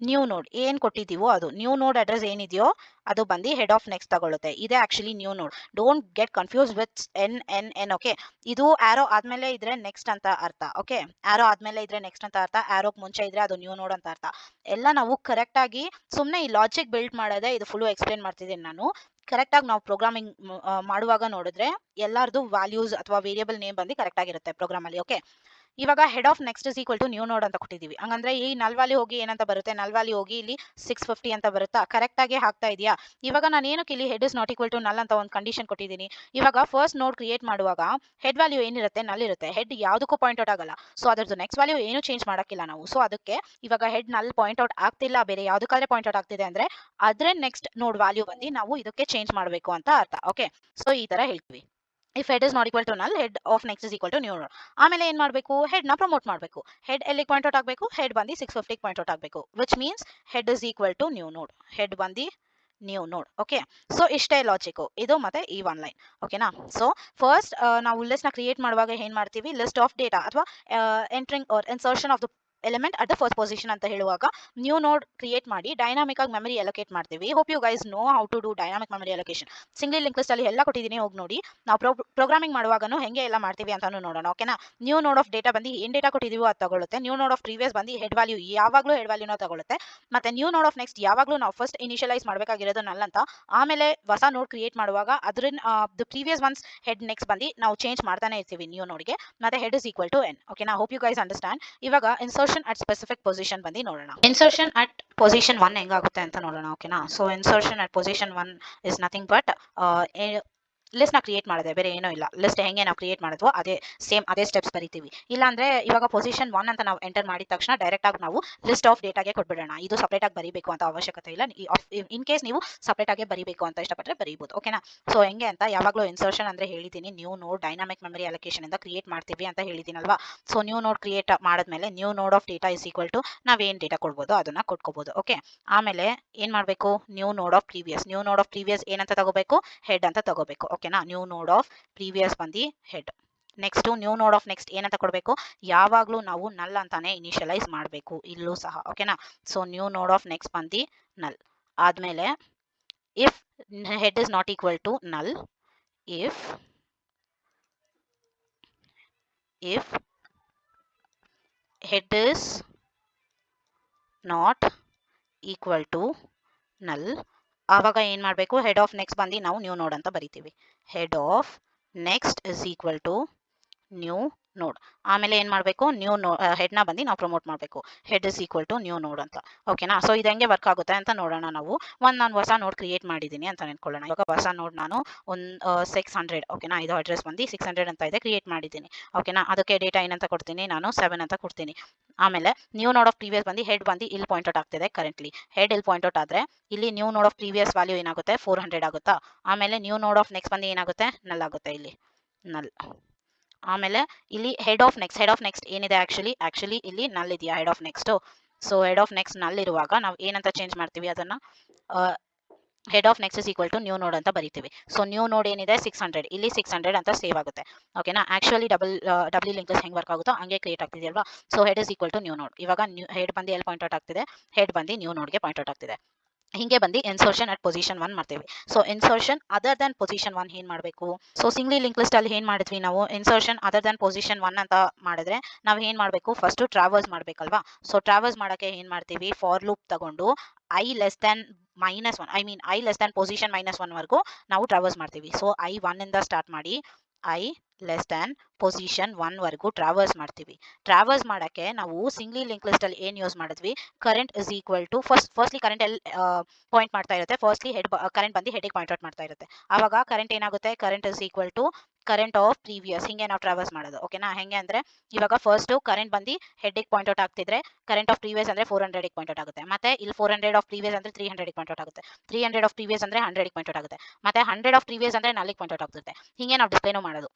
new ನೋಡ್ ಏನ್ ಕೊಟ್ಟಿದೀವೋ ಅದು ನ್ಯೂ ನೋಡ್ ಅಡ್ರೆಸ್ ಏನಿದೆಯೋ ಅದು ಬಂದು ಹೆಡ್ ಆಫ್ ನೆಕ್ಸ್ಟ್ ತಗೊಳುತ್ತೆ. ಇದೇ ಆಕ್ಚುಲಿ ನ್ಯೂ ನೋಡ್. Don't get confuse with N. Okay. ಇದು ಆರೋ ಆದ್ಮೇಲೆ ಇದ್ರೆ ನೆಕ್ಸ್ಟ್ ಅಂತ ಅರ್ಥ. ಓಕೆ. ಆರೋ ಆದ್ಮೇಲೆ ಇದ್ರೆ ನೆಕ್ಸ್ಟ್ ಅಂತ ಅರ್ಥ, ಆರೋಕ್ ಮುಂಚೆ ಇದ್ರೆ ಅದು ನ್ಯೂ ನೋಡ್ ಅಂತ ಅರ್ಥ. ಎಲ್ಲ ನಾವು ಕರೆಕ್ಟ್ ಆಗಿ ಸುಮ್ಮನೆ ಈ ಲಾಜಿಕ್ ಬಿಲ್ಡ್ ಮಾಡೋದೇ ಇದು ಫುಲ್ ಎಕ್ಸ್ಪ್ಲೇನ್ ಮಾಡ್ತಿದ್ದೀನಿ ನಾನು. ಕರೆಕ್ಟ್ ಆಗಿ ನಾವು ಪ್ರೋಗ್ರಾಮಿಂಗ್ ಮಾಡುವಾಗ ನೋಡಿದ್ರೆ ಎಲ್ಲಾರ್ದು ವ್ಯಾಲ್ಯೂಸ್ ಅಥವಾ ವೇರಿಯಬಲ್ ನೇಮ್ ಬಂದು ಕರೆಕ್ಟ್ ಆಗಿರುತ್ತೆ ಪ್ರೋಗ್ರಾಮ್ ಅಲ್ಲಿ. ಓಕೆ. ಇವಾಗ head of next is equal to new node ಅಂತ ಕೊಟ್ಟಿದ್ದೀವಿ. ಹಂಗಂದ್ರೆ ಈ ನಲ್ ವ್ಯಾಲ್ಯೂ ಹೋಗಿ ಏನಂತ ಬರುತ್ತೆ, ನಲ್ ವ್ಯಾಲ್ಯೂ ಹೋಗಿ ಇಲ್ಲಿ 650 ಅಂತ ಬರುತ್ತಾ. ಕರೆಕ್ಟ್ ಆಗಿ ಹಾಕ್ತಾ ಇದೆಯಾ. ಇವಾಗ ನಾನು ಏನಕ್ಕೆ ಇಲ್ಲಿ head is not equal to null ಅಂತ ಒಂದು ಕಂಡೀಷನ್ ಕೊಟ್ಟಿದ್ದೀನಿ. ಇವಾಗ ಫಸ್ಟ್ ನೋಡ್ ಕ್ರಿಯೇಟ್ ಮಾಡುವಾಗ ಹೆಡ್ ವ್ಯಾಲ್ಯೂ ಏನಿರುತ್ತೆ ನಲ್ ಇರುತ್ತೆ, ಹೆಡ್ ಯಾವುದಕ್ಕೂ ಪಾಯಿಂಟ್ ಔಟ್ ಆಗಲ್ಲ. ಸೊ ಅದ್ರದ್ದು ನೆಕ್ಸ್ಟ್ ವ್ಯಾಲ್ಯೂ ಏನು ಚೇಂಜ್ ಮಾಡಕ್ಕಿಲ್ಲ ನಾವು. ಸೊ ಅದಕ್ಕೆ ಇವಾಗ ಹೆಡ್ ನಲ್ ಪಾಯಿಂಟ್ ಔಟ್ ಆಗ್ತಿಲ್ಲ, ಬೇರೆ ಯಾವುದಕ್ಕಾದ್ರೆ ಪಾಯಿಂಟ್ ಔಟ್ ಆಗ್ತಿದೆ ಅಂದ್ರೆ ಅದ್ರೆ ನೆಕ್ಸ್ಟ್ ನೋಡ್ ವ್ಯಾಲ್ಯೂ ಬಂದು ನಾವು ಇದಕ್ಕೆ ಚೇಂಜ್ ಮಾಡಬೇಕು ಅಂತ ಅರ್ಥ. ಓಕೆ. ಸೊ ಈ ತರ ಹೇಳ್ತೀವಿ. If head is not equal to null, head of next is equal to new node. ಆಮೇಲೆ ಏನ್ ಮಾಡಬೇಕು, ಹೆಡ್ ನ ಪ್ರಮೋಟ್ ಮಾಡಬೇಕು. ಹೆಡ್ ಎಲ್ಲಿಗೆ ಪಾಯಿಂಟ್ ಔಟ್ ಆಗಬೇಕು, ಹೆಡ್ ಬಂದು 650 ಪಾಯಿಂಟ್ ಔಟ್ ಆಗಬೇಕು. Which means head is equal to new node, head ಬಂದು ನ್ಯೂ ನೋಡ್. ಓಕೆ. ಸೊ ಇಷ್ಟೇ ಲಾಜಿಕ್ ಇದು ಮತ್ತೆ ಈ ಒನ್ ಲೈನ್. ಓಕೆನಾ. ಸೊ ಫಸ್ಟ್ ನಾವು ಲಿಸ್ಟ್ ನ ಕ್ರಿಯೇಟ್ ಮಾಡುವಾಗ ಏನ್ ಮಾಡ್ತೀವಿ, ಲಿಸ್ಟ್ ಆಫ್ ಡೇಟಾ ಅಥವಾ entering or insertion of the element at the first position ಅಂತ ಹೇಳುವಾಗ ನ್ಯೂ ನೋಡ್ ಕ್ರಿಯೇಟ್ ಮಾಡಿ ಡೈನಾಮಿಕ್ ಆಗಿ ಮೆಮರಿ ಅಲೋಕೇಟ್ ಮಾಡ್ತೀವಿ. Hope you guys know how to do dynamic memory allocation. Single link list ಅಲ್ಲಿ ಎಲ್ಲ ಕೊಟ್ಟಿದ್ದೀನಿ, ಹೋಗಿ ನೋಡಿ. ನಾವು ಪ್ರೋಗ್ರಾಮಿಂಗ್ ಮಾಡುವಾಗನು ಹೆಂಗೆ ಎಲ್ಲ ಮಾಡ್ತೀವಿ ಅಂತಾನು ನೋಡೋಣ. ಓಕೆನಾ. ನ್ಯೂ ನೋಡ್ ಆಫ್ ಡೇಟಾ ಬಂದು ಏನ್ ಡೇಟಾ ಕೊಟ್ಟಿದೀವೋ ಅದು ತಗೊಳುತ್ತೆ. ನ್ಯೂ ನೋಡ್ ಆಫ್ ಪ್ರೀವಿಯಸ್ ಬಂದು ಹೆಡ್ ವ್ಯಾಲ್ಯೂ ಯಾವಾಗಲೂ ಹೆಡ್ ವ್ಯಾಲ್ಯೂನ ತಗೊಳುತ್ತೆ. ಮತ್ತೆ ನ್ಯೂ ನೋಡ್ ಆಫ್ ನೆಕ್ಸ್ಟ್ ಯಾವಾಗಲೂ ನಾವು ಫಸ್ಟ್ ಇನಿಷಿಯಲೈಸ್ ಮಾಡಬೇಕಾಗಿರೋದು ನಲ್ ಅಂತ. ಆಮೇಲೆ ಹೊಸ ನೋಡ್ ಕ್ರಿಯೇಟ್ ಮಾಡುವಾಗ ಅದ್ರ ಪ್ರೀವಿಯಸ್ ಒನ್ಸ್ ಹೆಡ್ ನೆಕ್ಸ್ಟ್ ಬಂದು ನಾವು ಚೇಂಜ್ ಮಾಡ್ತಾನೆ ಇರ್ತೀವಿ ನ್ಯೂ ನೋಡ್ಗೆ. ಮತ್ತೆ head is equal to n. ಓಕೆನಾ. Hope you guys understand. ಇವಾಗ ಇನ್ಸರ್ಷನ್ ಅಟ್ ಸ್ಪೆಸಿಫಿಕ್ ಪೊಸಿಷನ್ ಬಂದು ನೋಡೋಣ. ಇನ್ಸರ್ಷನ್ ಅಟ್ ಪೊಸಿಷನ್ 1 ಹೆಂಗಾಗುತ್ತೆ ಅಂತ ನೋಡೋಣ. ಓಕೆನಾ. So insertion at position 1 is nothing but list ನ ಕ್ರಿಯೇಟ್ ಮಾಡಿದೆ, ಬೇರೆ ಏನೂ ಇಲ್ಲ. ಲಿಸ್ಟ್ ಹೆಂಗೆ ನಾವು ಕ್ರಿಯೇಟ್ ಮಾಡಿದ್ವೋ ಅದೇ ಸ್ಟೆಪ್ಸ್ ಬರೀತೀವಿ. ಇಲ್ಲಾಂದ್ರೆ ಇವಾಗ ಪೊಸಿಷನ್ 1 ಅಂತ ನಾವು ಎಂಟರ್ ಮಾಡಿದ ತಕ್ಷಣ ಡೈರೆಕ್ಟ್ ಆಗಿ ನಾವು ಲಿಸ್ಟ್ ಆಫ್ ಡೇಟಾಗೆ ಕೊಟ್ಬಿಡೋಣ. ಇದು ಸಪರೇಟ್ ಆಗಿ ಬರೀಬೇಕು ಅಂತ ಅವಶ್ಯಕತೆ ಇಲ್ಲ. ಇನ್ ಕೇಸ್ ನೀವು ಸಪರೇಟ್ ಆಗಿ ಬರೀಬೇಕು ಅಂತ ಇಷ್ಟಪಟ್ಟರೆ ಬರೀಬಹುದು. ಓಕೆನಾ. ಸೊ ಹೆಂಗೆ ಅಂತ ಯಾವಾಗಲೂ ಇನ್ಸರ್ಷನ್ ಅಂದ್ರೆ ಹೇಳಿದ್ದೀನಿ, new node dynamic memory allocation ಇಂದ ಕ್ರಿಯೇಟ್ ಮಾಡ್ತೀವಿ ಅಂತ ಹೇಳಿದ್ದೀನಲ್ವಾ. ಸೊ ನ್ಯೂ ನೋಡ್ ಕ್ರಿಯೇಟ್ ಮಾಡಿದ್ಮೇಲೆ new node of data is equal to ನಾವೇನ್ ಡೇಟಾ ಕೊಡ್ಬೋದು ಅದನ್ನ ಕೊಟ್ಕೋಬಹುದು. ಓಕೆ. ಆಮೇಲೆ ಏನ್ ಮಾಡಬೇಕು, ನ್ಯೂ ನೋಡ್ ಆಫ್ ಪ್ರೀವಿಯಸ್ ಏನಂತ ತಗೋಬೇಕು, ಹೆಡ್ ಅಂತ ತಗೋಬೇಕು. ಓಕೆನಾ. ನ್ಯೂ ನೋಡ್ ಆಫ್ ಪ್ರೀವಿಯಸ್ ಬಂದು head. Next new node of next ಏನಂತ ಕೊಡಬೇಕು, ಯಾವಾಗಲೂ ನಾವು ನಲ್ ಅಂತಾನೆ ಇನಿಷಿಯಲೈಸ್ ಮಾಡಬೇಕು ಇಲ್ಲೂ ಸಹ. ಓಕೆನಾ. So new node of next ಬಂದು ನಲ್. ಆದ್ಮೇಲೆ if head is not equal to null, if head is not equal to null, ಆವಾಗ ಏನ್ ಮಾಡಬೇಕು, ಹೆಡ್ ಆಫ್ ನೆಕ್ಸ್ಟ್ ಬಂದು ನಾವು ನ್ಯೂ ನೋಡ್ ಅಂತ ಬರಿತೀವಿ. Head of next is equal to new node. ಆಮೇಲೆ ಏನ್ ಮಾಡಬೇಕು, ಹೆಡ್ ನ ಬಂದು ನಾವು ಪ್ರಮೋಟ್ ಮಾಡಬೇಕು. Head is equal to new node ಅಂತ. ಓಕೆನಾ. ಸೊ ಇದು ಹೆಂಗೆ ವರ್ಕ್ ಆಗುತ್ತೆ ಅಂತ ನೋಡೋಣ ನಾವು. ನಾನು ಹೊಸ ನೋಡ್ ಕ್ರಿಯೇಟ್ ಮಾಡಿದ್ದೀನಿ ಅಂತ ನೆನ್ಕೊಳ್ಳೋಣ. ಇವಾಗ ಹೊಸ ನೋಡ್ ನಾನು 600. ಓಕೆನಾ. ಇದು ಅಡ್ರೆಸ್ ಬಂದು 600 ಅಂತ ಇದೆ, ಕ್ರಿಯೇಟ್ ಮಾಡಿದ್ದೀನಿ. ಓಕೆನಾ. ಅದಕ್ಕೆ ಡೇಟಾ ಏನಂತ ಕೊಡ್ತೀನಿ, ನಾನು 7 ಅಂತ ಕೊಡ್ತೀನಿ. ಆಮೇಲೆ ನ್ಯೂ ನೋಡ್ ಆಫ್ ಪ್ರೀವಿಯಸ್ ಬಂದು ಹೆಡ್ ಬಂದು ಇಲ್ಲಿ ಪಾಯಿಂಟ್ ಔಟ್ ಆಗ್ತಿದೆ. ಕರೆಂಟ್ಲಿ ಹೆಡ್ ಇಲ್ಲಿ ಪಾಯಿಂಟ್ ಔಟ್ ಆದ್ರೆ ಇಲ್ಲಿ new node of previous value ಏನಾಗುತ್ತೆ, 400 ಆಗುತ್ತಾ. ಆಮೇಲೆ ನ್ಯೂ ನೋಡ್ ಆಫ್ ನೆಕ್ಸ್ಟ್ ಬಂದು ಏನಾಗುತ್ತೆ, ನಲ್ ಆಗುತ್ತೆ. ಇಲ್ಲಿ ನಲ್. ಆಮೇಲೆ ಇಲ್ಲಿ ಹೆಡ್ ಆಫ್ ನೆಕ್ಸ್ಟ್ ಏನಿದೆ, ಆಕ್ಚುಲಿ ಇಲ್ಲಿ ನಲ್ ಇದೆಯಾ head of next. So head of next ನಲ್ಲಿರುವಾಗ ನಾವು ಏನಂತ ಚೇಂಜ್ ಮಾಡ್ತೀವಿ ಅದನ್ನ head of next is equal to new node ಅಂತ ಬರೀತೀವಿ. ಸೊ ನ್ಯೂ ನೋಡ್ ಏನಿದೆ 600, ಇಲ್ಲಿ 600 ಅಂತ ಸೇವ್ ಆಗುತ್ತೆ. ಓಕೆನಾ, ಆಕ್ಚುಲಿ ಡಬ್ಲ್ಯೂ ಲಿಂಕ್ ಲಿಸ್ಟ್ ಹೆಂಗೆ ವರ್ಕ್ ಆಗುತ್ತೋ ಹಂಗೆ ಕ್ರಿಯೇಟ್ ಆಗ್ತಿದೆ ಅಲ್ವಾ. So head is equal to new node. ಇವಾಗ ಹೆಡ್ ಬಂದು ಎಲ್ಲಿ ಪಾಯಿಂಟ್ ಔಟ್ ಆಗ್ತಿದೆ, ಹೆಡ್ ಬಂದು ನ್ಯೂ ನೋಡ್ಗೆ ಪಾಯಿಂಟ್ ಔಟ್ ಆಗ್ತಿದೆ. ಹಿಂಗೆ ಬಂದು ಇನ್ಸರ್ಷನ್ ಅಟ್ ಪೊಸಿಷನ್ 1 ಮಾಡ್ತೀವಿ. So insertion other than position 1 ಏನ್ ಮಾಡಬೇಕು, ಸೊ ಸಿಂಗ್ಲಿ ಲಿಂಕ್ ಲಿಸ್ಟ್ ಅಲ್ಲಿ ಏನ್ ಮಾಡಿದ್ವಿ ನಾವು, ಇನ್ಸರ್ಷನ್ ಅದರ್ ದನ್ ಪೊಸಿಷನ್ 1 ಅಂತ ಮಾಡಿದ್ರೆ ನಾವು ಏನ್ ಮಾಡಬೇಕು, ಫಸ್ಟ್ ಟ್ರಾವರ್ಸ್ ಮಾಡ್ಬೇಕಲ್ವಾ. ಸೊ ಟ್ರಾವರ್ಸ್ ಮಾಡಕ್ಕೆ ಏನ್ ಮಾಡ್ತೀವಿ, ಫಾರ್ ಲೂಪ್ ತಗೊಂಡು I less Dhan -1, I mean I less than position -1 ವರೆಗೂ ನಾವು ಟ್ರಾವರ್ಸ್ ಮಾಡ್ತೀವಿ. ಸೊ I1 ಇಂದ ಸ್ಟಾರ್ಟ್ ಮಾಡಿ ಐ ಲೆಸ್ ದನ್ ಪೊಸಿಷನ್ 1 ವರೆಗೂ ಟ್ರಾವರ್ಸ್ ಮಾಡ್ತೀವಿ. ಟ್ರಾವರ್ಸ್ ಮಾಡಕ್ಕೆ ನಾವು ಸಿಂಗ್ಲಿ ಲಿಂಕ್ ಲಿಸ್ಟ್ ಅಲ್ಲಿ ಏನ್ ಯೂಸ್ ಮಾಡಿದ್ವಿ, current is equal to firstly current ಎಲ್ಲಿ ಪಾಯಿಂಟ್ ಮಾಡ್ತಾ ಇರುತ್ತೆ, ಫಸ್ಟ್ಲಿ ಕರೆಂಟ್ ಬಂದು ಹೆಡ್ಗೆ ಪಾಯಿಂಟ್ ಔಟ್ ಮಾಡ್ತಾ ಇರುತ್ತೆ. ಆವಾಗ ಕರೆಂಟ್ ಏನಾಗುತ್ತೆ, current is equal to current of previous. ಹಿಂಗೆ ನಾವು ಟ್ರಾವರ್ಸ್ ಮಾಡೋದು. ಓಕೆನಾ, ಹೆಂಗೆ ಅಂದ್ರೆ ಇವಾಗ ಫಸ್ಟ್ ಕರೆಂಟ್ ಬಂದು ಹೆಡ್ಗೆ ಪಾಯಿಂಟ್ ಔಟ್ ಆಗ್ತಿದ್ರೆ ಕರೆಂಟ್ ಆಫ್ ಪ್ರೀವಿಯಸ್ ಅಂದ್ರೆ 400 ಪಾಯಿಂಟ್ ಔಟ್ ಆಗುತ್ತೆ. ಮತ್ತೆ ಇಲ್ಲಿ 400 ಆಫ್ ಪ್ರೀವಿಯಸ್ ಅಂದ್ರೆ 300 ಪಾಯಿಂಟ್ ಔಟ್ ಆಗುತ್ತೆ. 300 ಆಫ್ ಪ್ರೀವಿಯಸ್ ಅಂದ್ರೆ 100 ಪಾಯಿಂಟ್ ಔಟ್ ಆಗುತ್ತೆ. ಮತ್ತೆ 100 ಆಫ್ ಪ್ರೀವಿಯಸ್ ಅಂದ್ರೆ 4 ಪಾಯಿಂಟ್ ಔಟ್ ಆಗುತ್ತೆ. ಹಿಂಗೆ ನಾವು ಡಿಸ್ಪ್ಲೇನೂ ಮಾಡೋದು.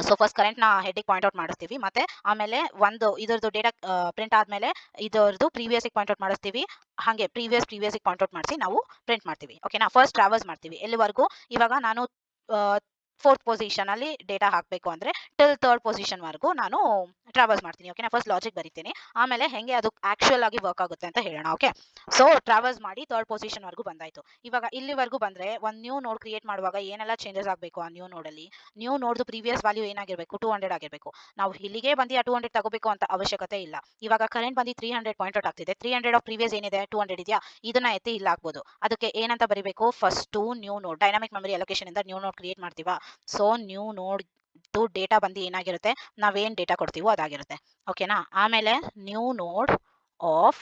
ಸೊ ಫಸ್ಟ್ ಕರೆಂಟ್ ನ ಹೆಡ್ಗೆ ಪಾಯಿಂಟ್ ಔಟ್ ಮಾಡಿಸ್ತೀವಿ, ಮತ್ತೆ ಆಮೇಲೆ ಒಂದು ಇದರದ್ದು ಡೇಟಾ ಪ್ರಿಂಟ್ ಆದ್ಮೇಲೆ ಇದರದ್ದು ಪ್ರೀವಿಯಸ್ ಪಾಯಿಂಟ್ ಔಟ್ ಮಾಡಿಸ್ತೀವಿ. ಹಾಗೆ ಪ್ರೀವಿಯಸ್ ಪಾಯಿಂಟ್ ಔಟ್ ಮಾಡಿಸಿ ನಾವು ಪ್ರಿಂಟ್ ಮಾಡ್ತೀವಿ. ಓಕೆನಾ, ಫಸ್ಟ್ ಟ್ರಾವರ್ಸ್ ಮಾಡ್ತೀವಿ ಎಲ್ಲಿವರೆಗೂ, ಇವಾಗ ನಾನು 4th ಪೊಸಿಷನ್ ಅಲ್ಲಿ ಡೇಟಾ ಹಾಕಬೇಕು ಅಂದ್ರೆ ಟಿಲ್ 3rd ಪೊಸಿಷನ್ ವರೆಗೂ ನಾನು ಟ್ರಾವರ್ಸ್ ಮಾಡ್ತೀನಿ. ಓಕೆನಾ, ಫಸ್ಟ್ ಲಾಜಿಕ್ ಬರೀತೀನಿ, ಆಮೇಲೆ ಹೆಂಗೆ ಅದು ಆಕ್ಚುಯಲ್ ಆಗಿ ವರ್ಕ್ ಆಗುತ್ತೆ ಅಂತ ಹೇಳೋಣ. ಓಕೆ, ಸೊ ಟ್ರಾವರ್ಸ್ ಮಾಡಿ 3rd ಪೊಸಿಷನ್ ವರೆಗೂ ಬಂದಾಯ್ತು. ಇವಾಗ ಇಲ್ಲಿವರೆಗೂ ಬಂದ್ರೆ ಒಂದು ನ್ಯೂ ನೋಡ್ ಕ್ರಿಯೇಟ್ ಮಾಡುವಾಗ ಏನೆಲ್ಲ ಚೇಂಜಸ್ ಆಗಬೇಕು ಆ ನ್ಯೂ ನೋಡಲ್ಲಿ, ನ್ಯೂ ನೋಡ್ದು ಪ್ರೀವಿಯಸ್ ವ್ಯಾಲ್ಯೂ ಏನಾಗಿರಬೇಕು, 200 ಆಗಿರಬೇಕು. ನಾವು ಇಲ್ಲಿಗೆ ಬಂದು ಆ 200 ತಗೋಬೇಕು ಅಂತ ಅವಶ್ಯಕತೆ ಇಲ್ಲ. ಇವಾಗ ಕರೆಂಟ್ ಬಂದು 300 ಪಾಯಿಂಟ್ ಔಟ್ ಆಗ್ತಿದೆ, 300 ಆಫ್ ಪ್ರೀವಿಯಸ್ ಏನಿದೆ 200 ಇದೆಯಾ, ಇದನ್ನ ಎತ್ತಿ ಇಲ್ಲ ಹಾಕ್ಬೋದು. ಅದಕ್ಕೆ ಏನಂತ ಬರೀಬೇಕು, first new node dynamic memory allocation ಇಂದ new node create ಮಾಡ್ತೀವಾ. So new ನೋಡ್ ಡೇಟಾ ಬಂದು ಏನಾಗಿರುತ್ತೆ, ನಾವೇನ್ ಡೇಟಾ ಕೊಡ್ತೀವೋ ಅದಾಗಿರುತ್ತೆ. ಓಕೆನಾ, ಆಮೇಲೆ ನ್ಯೂ ನೋಡ್ ಆಫ್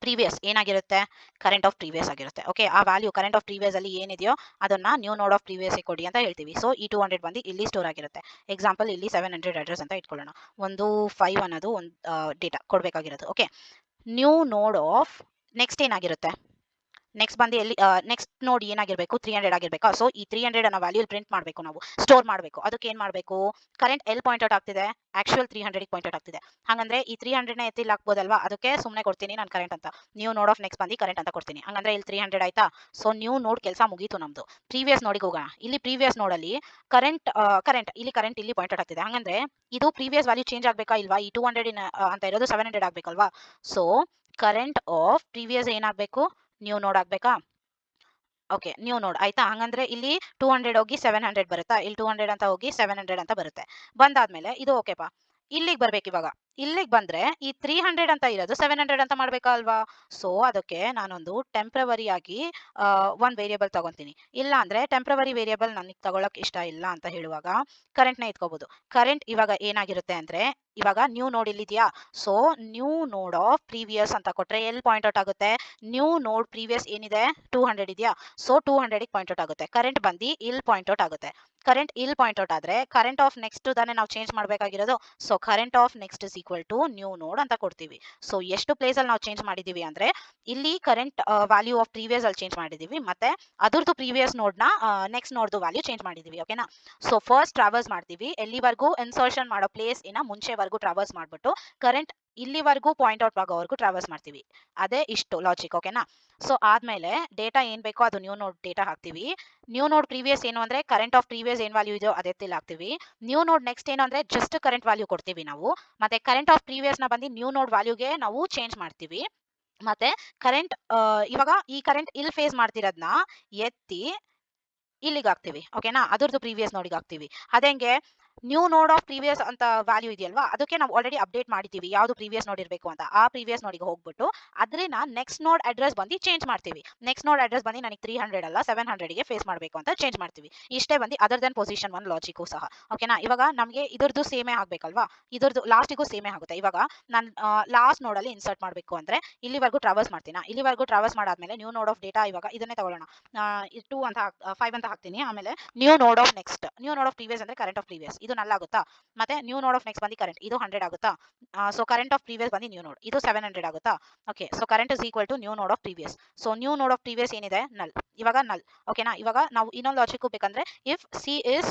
ಪ್ರೀವಿಯಸ್ ಏನಾಗಿರುತ್ತೆ, ಕರೆಂಟ್ ಆಫ್ ಪ್ರೀವಿಯಸ್ ಆಗಿರುತ್ತೆ. ಓಕೆ, ಆ ವ್ಯಾಲ್ಯೂ ಕರೆಂಟ್ ಆಫ್ ಪ್ರೀವಿಯಸ್ ಅಲ್ಲಿ ಏನಿದೆಯೋ ಅದನ್ನ ನ್ಯೂ ನೋಡ್ ಆಫ್ ಪ್ರೀವಿಯಸ್ ಕೊಡಿ ಅಂತ ಹೇಳ್ತೀವಿ. ಸೊ ಈ 200 ಬಂದು ಇಲ್ಲಿ ಸ್ಟೋರ್ ಆಗಿರುತ್ತೆ. ಎಕ್ಸಾಂಪಲ್ ಇಲ್ಲಿ 700 ಅಡ್ರೆಸ್ ಅಂತ ಇಟ್ಕೊಳ್ಳೋಣ. ಒಂದು 5 ಅನ್ನೋದು ಒಂದು data ಕೊಡಬೇಕಾಗಿರೋದು. Okay, new node of next ಏನಾಗಿರುತ್ತೆ, ನೆಕ್ಸ್ಟ್ ಬಂದು ಎಲ್ಲಿ ನೆಕ್ಸ್ಟ್ ನೋಡ್ ಏನಾಗಿರಬೇಕು, 300 ಆಗಿರ್ಬೇಕಾ. ಸೊ ಈ 300 ಅನ್ನೋ ವ್ಯಾಲ್ಯೂ ಪ್ರಿಂಟ್ ಮಾಡಬೇಕು, ನಾವು ಸ್ಟೋರ್ ಮಾಡಬೇಕು. ಅದಕ್ಕೆ ಏನ್ ಮಾಡಬೇಕು, ಕರೆಂಟ್ ಎಲ್ಲಿ ಪಾಯಿಂಟ್ ಔಟ್ ಆಗ್ತಿದೆ, ಆಕ್ಚುಯಲ್ 300 ಪಾಯಿಂಟ್ ಔಟ್ ಆಗ್ತಿದೆ. ಹಾಗಂದ್ರೆ ಈ 300 ನ ಎತ್ತಿಲ್ ಹಾಕ್ಬೋದಲ್ವಾ, ಅದಕ್ಕೆ ಸುಮ್ಮನೆ ಕೊಡ್ತೀನಿ ನಾನು ಕರೆಂಟ್ ಅಂತ, ನ್ಯೂ ನೋಡ್ ಆಫ್ ನೆಕ್ಸ್ಟ್ ಬಂದು ಕರೆಂಟ್ ಅಂತ ಕೊಡ್ತೀನಿ. ಹಂಗಂದ್ರೆ ಇಲ್ಲಿ 300 ಆಯ್ತಾ. ಸೊ ನ್ಯೂ ನೋಡ್ ಕೆಲಸ ಮುಗೀತು ನಮ್ದು. ಪ್ರೀವಿಯಸ್ ನೋಡಿಗೆ ಹೋಗೋಣ. ಇಲ್ಲಿ ಪ್ರೀವಿಯಸ್ ನೋಡಲ್ಲಿ ಕರೆಂಟ್ ಇಲ್ಲಿ ಪಾಯಿಂಟ್ ಔಟ್ ಆಗ್ತಿದೆ. ಹಂಗಂದ್ರೆ ಇದು ಪ್ರೀವಿಯಸ್ ವ್ಯಾಲ್ಯೂ ಚೇಂಜ್ ಆಗ್ಬೇಕಾ ಇಲ್ವಾ, ಈ 200 ಅಂತ ಇರೋದು 700 ಆಗ್ಬೇಕಲ್ವಾ. ಸೊ ಕರೆಂಟ್ ಆಫ್ ಪ್ರೀವಿಯಸ್ ಏನಾಗಬೇಕು, ನ್ಯೂ ನೋಡ್ ಆಗ್ಬೇಕಾ. ಓಕೆ, ನ್ಯೂ ನೋಡ್ ಆಯ್ತಾ. ಹಂಗಂದ್ರೆ ಇಲ್ಲಿ 200 ಹೋಗಿ 700 ಬರುತ್ತಾ, ಇಲ್ಲಿ 200 ಅಂತ ಹೋಗಿ 700 ಅಂತ ಬರುತ್ತೆ. ಬಂದಾದ್ಮೇಲೆ ಇದು ಓಕೆಪಾ, ಇಲ್ಲಿಗೆ ಬರ್ಬೇಕು. ಇವಾಗ ಇಲ್ಲಿಗೆ ಬಂದ್ರೆ ಈ 300 ಅಂತ ಇರೋದು 700 ಅಂತ ಮಾಡ್ಬೇಕಾ ಅಲ್ವಾ. ಸೊ ಅದಕ್ಕೆ ನಾನೊಂದು ಟೆಂಪ್ರವರಿ ಆಗಿ ಒಂದು ವೇರಿಯೇಬಲ್ ತಗೊಂತೀನಿ. ಇಲ್ಲ ಅಂದ್ರೆ ಟೆಂಪ್ರವರಿ ವೇರಿಯೇಬಲ್ ನನಗೆ ತಗೊಳಕ್ ಇಷ್ಟ ಇಲ್ಲ ಅಂತ ಹೇಳುವಾಗ ಕರೆಂಟ್ ನ ಇಟ್ಕೋಬಹುದು. ಕರೆಂಟ್ ಇವಾಗ ಏನಾಗಿರುತ್ತೆ ಅಂದ್ರೆ, ಇವಾಗ ನ್ಯೂ ನೋಡ್ ಇಲ್ಲಿದೆಯಾ. So new node of previous ಅಂತ ಕೊಟ್ರೆ ಎಲ್ಲಿ ಪಾಯಿಂಟ್ ಔಟ್ ಆಗುತ್ತೆ, ನ್ಯೂ ನೋಡ್ ಪ್ರೀವಿಯಸ್ ಏನಿದೆ 200 ಇದೆಯಾ. ಸೊ 200 ಪಾಯಿಂಟ್ ಔಟ್ ಆಗುತ್ತೆ. ಕರೆಂಟ್ ಬಂದು ಇಲ್ಲಿ ಪಾಯಿಂಟ್ ಔಟ್ ಆಗುತ್ತೆ. ಕರೆಂಟ್ ಇಲ್ಲಿ ಪಾಯಿಂಟ್ ಔಟ್ ಆದ್ರೆ ಕರೆಂಟ್ ಆಫ್ ನೆಕ್ಸ್ಟ್ ತಾನೇ ನಾವು ಚೇಂಜ್ ಮಾಡಬೇಕಾಗಿರೋದು. So current of next is equal to new node ಅಂತ ಕೊಡ್ತೀವಿ. ಸೊ ಎಷ್ಟು ಪ್ಲೇಸ್ ಅಲ್ಲಿ ನಾವು ಚೇಂಜ್ ಮಾಡಿದೀವಿ ಅಂದ್ರೆ, ಇಲ್ಲಿ ಕರೆಂಟ್ ವ್ಯಾಲ್ಯೂ ಆಫ್ ಪ್ರೀವಿಯಸ್ ಅಲ್ಲಿ ಚೇಂಜ್ ಮಾಡಿದೀವಿ, ಮತ್ತೆ ಅದರದ್ದು ಪ್ರೀವಿಯಸ್ ನೋಡ್ ನ ನೆಕ್ಸ್ಟ್ ನೋಡ್ದು ವ್ಯಾಲ್ಯೂ ಚೇಂಜ್ ಮಾಡಿದೀವಿ. ಓಕೆನಾ, ಸೊ ಫಸ್ಟ್ ಟ್ರಾವರ್ಸ್ ಮಾಡ್ತೀವಿ ಎಲ್ಲಿವರೆಗೂ, ಇನ್ಸರ್ಷನ್ ಮಾಡೋ ಪ್ಲೇಸ್ ಇನ್ನ ಮುಂಚೆವರೆಗೂ ಟ್ರಾವರ್ಸ್ ಮಾಡ್ಬಿಟ್ಟು ಕರೆಂಟ್ ಇಲ್ಲಿವರೆಗೂ ಪಾಯಿಂಟ್ ಔಟ್ ಆಗೋವರೆಗೂ ಟ್ರಾವರ್ಸ್ ಮಾಡ್ತೀವಿ. ಅದೇ ಇಷ್ಟು ಲಾಜಿಕ್. ಓಕೆನಾ, ಸೊ ಆದ್ಮೇಲೆ ಡೇಟಾ ಏನ್ ಬೇಕೋ ಅದು ನ್ಯೂ ನೋಡ್ ಡೇಟಾ ಹಾಕ್ತಿವಿ. ನ್ಯೂ ನೋಡ್ ಪ್ರೀವಿಯಸ್ ಏನು ಅಂದ್ರೆ ಕರೆಂಟ್ ಆಫ್ ಪ್ರೀವಿಯಸ್ ಏನ್ ವ್ಯಾಲ್ಯೂ ಇದೆಯೋ ಅದೇ ಹಾಕ್ತಿವಿ. ನ್ಯೂ ನೋಡ್ ನೆಕ್ಸ್ಟ್ ಏನು ಅಂದ್ರೆ ಜಸ್ಟ್ ಕರೆಂಟ್ ವ್ಯಾಲ್ಯೂ ಕೊಡ್ತೀವಿ ನಾವು, ಮತ್ತೆ ಕರೆಂಟ್ ಆಫ್ ಪ್ರೀವಿಯಸ್ ನ ಬಂದು ನ್ಯೂ ನೋಡ್ ವ್ಯಾಲ್ಯೂಗೆ ನಾವು ಚೇಂಜ್ ಮಾಡ್ತೀವಿ. ಮತ್ತೆ ಕರೆಂಟ್ ಇವಾಗ ಈ ಕರೆಂಟ್ ಇಲ್ಲಿ ಫೇಸ್ ಮಾಡ್ತಿರೋದ್ನ ಎತ್ತಿ ಇಲ್ಲಿಗೆ ಹಾಕ್ತಿವಿ. ಓಕೆನಾ, ಅದರದ್ದು ಪ್ರೀವಿಯಸ್ ನೋಡಿಗೆ ಹಾಕ್ತಿವಿ. ಅದೇಂಗೆ, ನ್ಯೂ ನೋಡ್ ಆಫ್ ಪ್ರೀವಿಯಸ್ ಅಂತ ವ್ಯಾಲ್ಯೂ ಇದೆಯಲ್ವಾ, ಅದಕ್ಕೆ ನಾವು ಆಲ್ರೆಡಿ ಅಪ್ಡೇಟ್ ಮಾಡಿದ್ದೀವಿ ಯಾವುದು ಪ್ರೀವಿಯಸ್ ನೋಡ್ ಇರಬೇಕು ಅಂತ. ಆ ಪ್ರೀವಿಯಸ್ ನೋಡಿಗೆ ಹೋಗ್ಬಿಟ್ಟು ಅದನ್ನ ನೆಕ್ಸ್ಟ್ ನೋಡ್ ಅಡ್ರೆಸ್ ಬಂದು ಚೇಂಜ್ ಮಾಡ್ತೀವಿ. ನೆಕ್ಸ್ಟ್ ನೋಡ್ ಅಡ್ರೆಸ್ ಬಂದು ನನಗೆ 300 ಅಲ್ಲ 700 ಗೆ ಫೇಸ್ ಮಾಡಬೇಕು ಅಂತ ಚೇಂಜ್ ಮಾಡ್ತೀವಿ. ಇಷ್ಟೇ ಬಂದು ಅದರ್ ದನ್ ಪೊಸಿಷನ್ 1 ಲಾಜಿಕ್ ಸಹ. ಓಕೆನಾ, ಇವಾಗ ನಮಗೆ ಇದರದ್ದು ಸೇಮೇ ಆಗ್ಬೇಕಲ್ವಾ, ಇದರದ್ದು ಲಾಸ್ಟಿಗೂ ಸೇಮೇ ಆಗುತ್ತೆ. ಇವಾಗ ನಾನು ಲಾಸ್ಟ್ ನೋಡ್ ಅಲ್ಲಿ ಇನ್ಸರ್ಟ್ ಮಾಡಬೇಕು ಅಂದ್ರೆ ಇಲ್ಲಿವರೆಗೂ ಟ್ರಾವರ್ಸ್ ಮಾಡ್ತೀನಿ. ಇಲ್ಲಿವರೆಗೂ ಟ್ರಾವರ್ಸ್ ಮಾಡಾದ್ಮೇಲೆ ನ್ಯೂ ನೋಡ್ ಆಫ್ ಡೇಟಾ ಇವಾಗ ಇದನ್ನೇ ತಗೊಳ್ಳೋಣ, 2 ಅಂತ 5 ಅಂತ ಹಾಕ್ತೀನಿ. ಆಮೇಲೆ new node of next, new node of previous ಅಂದ್ರೆ ಕರೆಂಟ್ ಆಫ್ ಪ್ರೀವಿಯಸ್ ಇದು ನಲ್ ಆಗುತ್ತಾ, ಮತ್ತೆ ನ್ಯೂ ನೋಡ್ ಆಫ್ ನೆಕ್ಸ್ಟ್ ಬಂದು ಕರೆಂಟ್ ಇದು 100 ಆಗುತ್ತಾ, ಸೊ ಕರೆಂಟ್ ಆಫ್ ಪ್ರೀವಿಯಸ್ ಬಂದು ನ್ಯೂ ನೋಡ್ ಇದು 700 ಆಗುತ್ತಾ. Okay, so current is equal to new node of previous. So new node of previous ಏನಿದೆ ನಲ್, ಇವಾಗ ನಲ್. ಓಕೆನಾ, ಇವಾಗ ನಾವು ಇನ್ನೊಂದು ಲಾಜಿಕ್ ಬೇಕಂದ್ರೆ ಇಫ್ ಸಿ ಇಸ್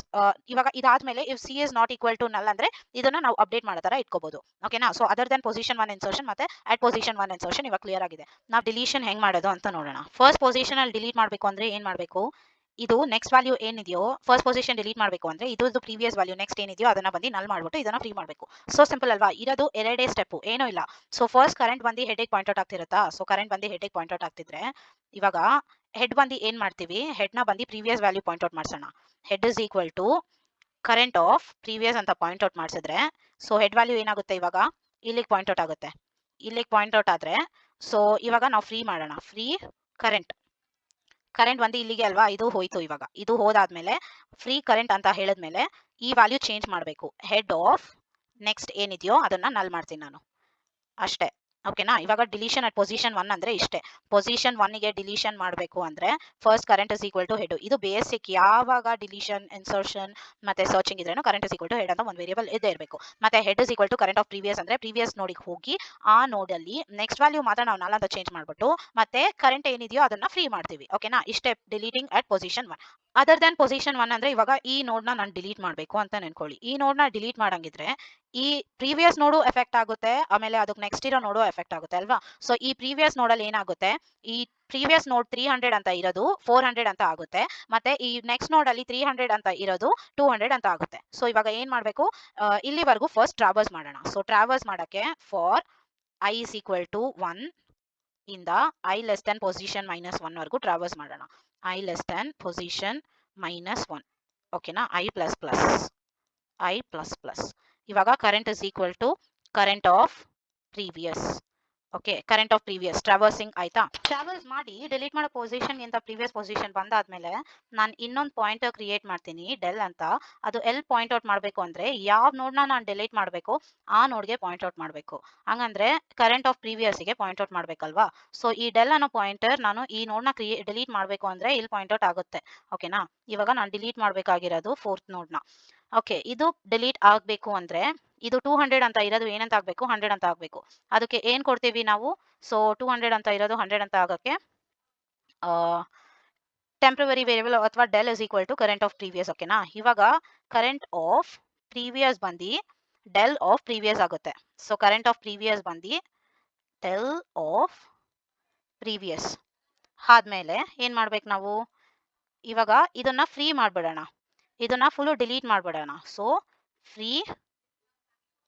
ಇವಾಗ ಇದಾದ್ಮೇಲೆ if C is not equal to null ಅಂದ್ರೆ ಇದನ್ನ ನಾವು ಅಪ್ಡೇಟ್ ಮಾಡೋ ತರ ಇಟ್ಕೋಬಹುದು. ಓಕೆನಾ, so other than position 1 insertion ಮತ್ತೆ ಅಟ್ ಪೊಸಿಷನ್ 1 ಇನ್ಸರ್ಷನ್ ಇವಾಗ ಕ್ಲಿಯರ್ ಆಗಿದೆ. ನಾವು ಡಿಲೀಷನ್ ಹೆಂಗ್ ಮಾಡೋದು ಅಂತ ನೋಡೋಣ. ಫಸ್ಟ್ ಪೊಸಿಷನ್ ಅಲ್ಲಿ ಡಿಲೀಟ್ ಮಾಡಬೇಕು ಅಂದ್ರೆ ಏನ್ ಮಾಡಬೇಕು, ಇದು ನೆಕ್ಸ್ಟ್ ವ್ಯಾಲ್ಯೂ ಏನಿದೆಯೋ ಫಸ್ಟ್ ಪೊಸಿಷನ್ ಡಿಲೀಟ್ ಮಾಡಬೇಕು ಅಂದ್ರೆ ಇದು ಪ್ರೀವಿಯಸ್ ವ್ಯಾಲ್ಯೂ ನೆಕ್ಸ್ಟ್ ಏನಿದೆಯೋ ಅದನ್ನ ಬಂದು ನಲ್ ಮಾಡ್ಬಿಟ್ಟು ಇದನ್ನ ಫ್ರೀ ಮಾಡಬೇಕು. ಸೊ ಸಿಂಪಲ್ ಅಲ್ವಾ, ಇರೋದು ಎರಡೇ ಸ್ಟೆಪ್, ಏನೂ ಇಲ್ಲ. ಸೊ ಫಸ್ಟ್ ಕರೆಂಟ್ ಬಂದು ಹೆಡ್ಗೆ ಪಾಯಿಂಟ್ ಔಟ್ ಆಗ್ತಿರುತ್ತಾ, ಸೊ ಕರೆಂಟ್ ಬಂದು ಹೆಡ್ಗೆ ಪಾಯಿಂಟ್ ಔಟ್ ಆಗ್ತಿದ್ರೆ ಇವಾಗ ಹೆಡ್ ಬಂದು ಏನ್ ಮಾಡ್ತೀವಿ, ಹೆಡ್ ನ ಬಂದು ಪ್ರೀವಿಯಸ್ ವ್ಯಾಲ್ಯೂ ಪಾಯಿಂಟ್ ಔಟ್ ಮಾಡ್ಸೋಣ. Head is equal to current of previous ಅಂತ ಪಾಯಿಂಟ್ ಔಟ್ ಮಾಡಿಸಿದ್ರೆ ಸೊ ಹೆಡ್ ವ್ಯಾಲ್ಯೂ ಏನಾಗುತ್ತೆ, ಇವಾಗ ಇಲ್ಲಿಗೆ ಪಾಯಿಂಟ್ ಔಟ್ ಆಗುತ್ತೆ. ಇಲ್ಲಿಗೆ ಪಾಯಿಂಟ್ ಔಟ್ ಆದ್ರೆ ಸೊ ಇವಾಗ ನಾವು ಫ್ರೀ ಮಾಡೋಣ. ಫ್ರೀ ಕರೆಂಟ್ ಬಂದು ಇಲ್ಲಿಗೆ ಅಲ್ವಾ, ಇದು ಹೋಯ್ತು. ಇವಾಗ ಇದು ಹೋದಾದ್ಮೇಲೆ ಫ್ರೀ ಕರೆಂಟ್ ಅಂತ ಹೇಳಿದ್ಮೇಲೆ ಈ ವ್ಯಾಲ್ಯೂ ಚೇಂಜ್ ಮಾಡಬೇಕು. ಹೆಡ್ ಆಫ್ ನೆಕ್ಸ್ಟ್ ಏನಿದೆಯೋ ಅದನ್ನ ನಲ್ ಮಾಡ್ತೀನಿ ನಾನು ಅಷ್ಟೇ. ಓಕೆನಾ, ಇವಾಗ ಡಿಲೀಷನ್ ಅಟ್ ಪೊಸಿಷನ್ 1 ಅಂದ್ರೆ ಇಷ್ಟೇ. ಪೊಸಿಷನ್ 1 ಗೆ ಡಿಲೀಷನ್ ಮಾಡಬೇಕು ಅಂದ್ರೆ first current is equal to head. ಇದು ಬೇಸಿಕ್, ಯಾವಾಗ ಡಿಲೀಷನ್ ಇನ್ಸರ್ಷನ್ ಮತ್ತೆ ಸರ್ಚಿಂಗ್ ಇದ್ರೇನು current is equal to head ಅಂತ ಒಂದು ವೇರಿಯಬಲ್ ಇದ್ದೇ ಇರಬೇಕು. ಮತ್ತೆ head is equal to current of previous ಅಂದ್ರೆ ಪ್ರೀವಿಯಸ್ ನೋಡಿಗೆ ಹೋಗಿ ಆ ನೋಡಲ್ಲಿ ನೆಕ್ಸ್ಟ್ ವ್ಯಾಲ್ಯೂ ಮಾತ್ರ ನಾವು ನಲ್ ಅಂತ ಚೇಂಜ್ ಮಾಡ್ಬಿಟ್ಟು ಮತ್ತೆ ಕರೆಂಟ್ ಏನಿದೆಯೋ ಅದನ್ನ ಫ್ರೀ ಮಾಡ್ತೀವಿ. ಓಕೆನಾ, ಇಷ್ಟೇ deleting at position 1. Other than position 1 ಅಂದ್ರೆ ಇವಾಗ ಈ ನೋಡ್ನ ನಾನು ಡಿಲೀಟ್ ಮಾಡಬೇಕು ಅಂತ ನೆನ್ಕೊಳ್ಳಿ. ಈ ನೋಡ್ನ ಡಿಲೀಟ್ ಮಾಡಂಗಿದ್ರೆ ಈ ಪ್ರೀವಿಯಸ್ ನೋಡು ಎಫೆಕ್ಟ್ ಆಗುತ್ತೆ, ಆಮೇಲೆ ಅದಕ್ಕೆ ನೆಕ್ಸ್ಟ್ ಇರೋ ನೋಡು ಎಫೆಕ್ಟ್ ಆಗುತ್ತೆ ಅಲ್ವಾ. ಸೊ ಈ ಪ್ರೀವಿಯಸ್ ನೋಡಲ್ಲಿ ಏನಾಗುತ್ತೆ, ಈ ಪ್ರೀವಿಯಸ್ ನೋಡ್ 300 ಅಂತ ಇರೋದು 400 ಅಂತ ಆಗುತ್ತೆ, ಮತ್ತೆ ಈ ನೆಕ್ಸ್ಟ್ ನೋಡ್ ಅಲ್ಲಿ 300 ಅಂತ ಇರೋದು 200 ಅಂತ ಆಗುತ್ತೆ. ಸೊ ಇವಾಗ ಏನ್ ಮಾಡ್ಬೇಕು, ಇಲ್ಲಿವರೆಗೂ ಫಸ್ಟ್ ಟ್ರಾವರ್ಸ್ ಮಾಡೋಣ. ಸೊ ಟ್ರಾವರ್ಸ್ ಮಾಡಕ್ಕೆ for I is equal to 1 ಇಂದ ಐ ಲೆಸ್ ದನ್ ಪೊಸಿಷನ್ -1 ವರೆಗೂ ಟ್ರಾವರ್ಸ್ ಮಾಡೋಣ. I less than position -1. ಓಕೆನಾ, ಐ ಪ್ಲಸ್ ಪ್ಲಸ್. ಇವಾಗ current is equal to current of previous. Okay, current of previous traversing ಆಯ್ತಾ. ಟ್ರಾವರ್ಸ್ ಮಾಡಿ ಡಿಲೀಟ್ ಮಾಡೋ ಪೊಸಿಷನ್ ಗಿಂತ ಪ್ರೀವಿಯಸ್ ಪೊಸಿಷನ್ ಬಂದಾದ್ಮೇಲೆ ನಾನು ಇನ್ನೊಂದು ಪಾಯಿಂಟರ್ ಕ್ರಿಯೇಟ್ ಮಾಡ್ತೀನಿ ಡೆಲ್ ಅಂತ. ಅದು ಎಲ್ ಪಾಯಿಂಟ್ ಔಟ್ ಮಾಡಬೇಕು ಅಂದ್ರೆ ಯಾವ ನೋಡ್ನ ನಾನು ಡಿಲೀಟ್ ಮಾಡಬೇಕು ಆ ನೋಡ್ಗೆ ಪಾಯಿಂಟ್ ಔಟ್ ಮಾಡಬೇಕು. ಹಂಗಂದ್ರೆ ಕರೆಂಟ್ ಆಫ್ ಪ್ರೀವಿಯಸ್ಗೆ ಪಾಯಿಂಟ್ ಔಟ್ ಮಾಡ್ಬೇಕಲ್ವಾ. ಸೊ ಈ ಡೆಲ್ ಅನ್ನೋ ಪಾಯಿಂಟರ್ ನಾನು ಈ ನೋಡ್ನ ಡಿಲೀಟ್ ಮಾಡಬೇಕು ಅಂದ್ರೆ ಇಲ್ಲಿ ಪಾಯಿಂಟ್ ಔಟ್ ಆಗುತ್ತೆ. ಓಕೆನಾ, ಇವಾಗ ನಾನು ಡಿಲೀಟ್ ಮಾಡಬೇಕಾಗಿರೋದು ಫೋರ್ತ್ ನೋಡ್ನ. ಓಕೆ, ಇದು ಡಿಲೀಟ್ ಆಗಬೇಕು ಅಂದ್ರೆ ಇದು 200 ಅಂತ ಇರೋದು ಏನಂತ ಆಗಬೇಕು, 100 ಅಂತ ಆಗಬೇಕು. ಅದಕ್ಕೆ ಏನ್ ಕೊಡ್ತೀವಿ ನಾವು, ಸೊ 200 ಅಂತ ಇರೋದು 100 ಅಂತ ಆಗಕ್ಕೆ ಟೆಂಪ್ರವರಿ ವೇರಿಯಬಲ್ ಅಥವಾ del is equal to current of previous. ಓಕೆನಾ, ಇವಾಗ ಕರೆಂಟ್ ಆಫ್ ಪ್ರೀವಿಯಸ್ ಬಂದು ಡೆಲ್ ಆಫ್ ಪ್ರೀವಿಯಸ್ ಆಗುತ್ತೆ. ಸೊ ಕರೆಂಟ್ ಆಫ್ ಪ್ರೀವಿಯಸ್ ಬಂದು ಡೆಲ್ ಆಫ್ ಪ್ರೀವಿಯಸ್ ಆದ್ಮೇಲೆ ಏನ್ ಮಾಡ್ಬೇಕು ನಾವು, ಇವಾಗ ಇದನ್ನ ಫ್ರೀ ಮಾಡ್ಬಿಡೋಣ, ಇದನ್ನ ಫುಲ್ ಡಿಲೀಟ್ ಮಾಡ್ಬಿಡೋಣ. So free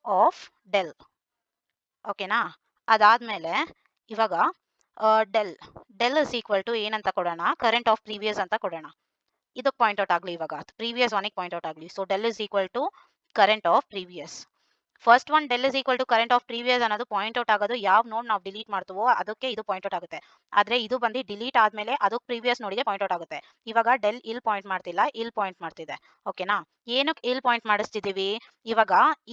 of del. ಓಕೆನಾ, ಅದಾದ್ಮೇಲೆ ಇವಾಗ ಡೆಲ್ ಇಸ್ ಈಕ್ವಲ್ ಟು ಏನಂತ ಕೊಡೋಣ, ಕರೆಂಟ್ ಆಫ್ ಪ್ರೀವಿಯಸ್ ಅಂತ ಕೊಡೋಣ. ಇದಕ್ಕೆ ಪಾಯಿಂಟ್ ಔಟ್ ಆಗಲಿ, ಇವಾಗ ಪ್ರೀವಿಯಸ್ 1ಗೆ ಪಾಯಿಂಟ್ ಔಟ್ ಆಗಲಿ. So del is equal to current of previous. First one del is equal to current of previous ಅನ್ನೋದು ಪಾಯಿಂಟ್ ಔಟ್ ಆಗೋದು ಯಾವ ನೋಡ್ ನಾವು ಡಿಲೀಟ್ ಮಾಡ್ತೀವೋ ಅದಕ್ಕೆ ಇದು ಪಾಯಿಂಟ್ ಔಟ್ ಆಗುತ್ತೆ. ಆದ್ರೆ ಇದು ಬಂದು ಡಿಲೀಟ್ ಆದ್ಮೇಲೆ ಅದಕ್ಕೆ ಪ್ರೀವಿಯಸ್ ನೋಡಿಗೆ ಪಾಯಿಂಟ್ ಔಟ್ ಆಗುತ್ತೆ. ಇವಾಗ ಡೆಲ್ ಇಲ್ಲಿ ಪಾಯಿಂಟ್ ಮಾಡ್ತಿಲ್ಲ, ಇಲ್ಲಿ ಪಾಯಿಂಟ್ ಮಾಡ್ತಿದೆ. ಓಕೆನಾ, ಏನಕ್ಕೆ ಇಲ್ಲಿ ಪಾಯಿಂಟ್ ಮಾಡಿಸ್ತಿದೀವಿ, ಇವಾಗ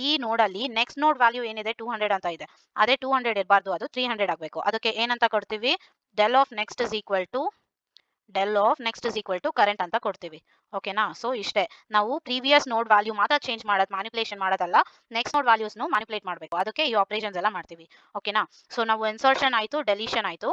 ಈ ನೋಡಲ್ಲಿ ನೆಕ್ಸ್ಟ್ ನೋಡ್ ವ್ಯಾಲ್ಯೂ ಏನಿದೆ 200 ಅಂತ ಇದೆ, ಅದೇ 200 ಇರಬಾರ್ದು, ಅದು 300 ಆಗಬೇಕು. ಅದಕ್ಕೆ ಏನಂತ ಕೊಡ್ತೀವಿ, del of next is equal to current ಅಂತ ಕೊಡ್ತೀವಿ. ಓಕೆನಾ, ಸೊ ಇಷ್ಟೇ. ನಾವು ಪ್ರೀವಿಯಸ್ ನೋಡ್ ವ್ಯಾಲ್ಯೂ ಮಾತ್ರ ಚೇಂಜ್ ಮಾಡೋದು, ಮ್ಯಾನಿಪುಲೇಷನ್ ಮಾಡೋದಲ್ಲ, ನೆಕ್ಸ್ಟ್ ನೋಡ್ ವ್ಯಾಲ್ಯೂಸ್ನು ಮ್ಯಾನಿಪುಲೇಟ್ ಮಾಡಬೇಕು. ಅದಕ್ಕೆ ಈ ಆಪರೇಷನ್ಸ್ ಎಲ್ಲ ಮಾಡ್ತೀವಿ. ಓಕೆನಾ, ಸೊ ನಾವು ಇನ್ಸರ್ಷನ್ ಆಯ್ತು, ಡೆಲಿಷನ್ ಆಯ್ತು.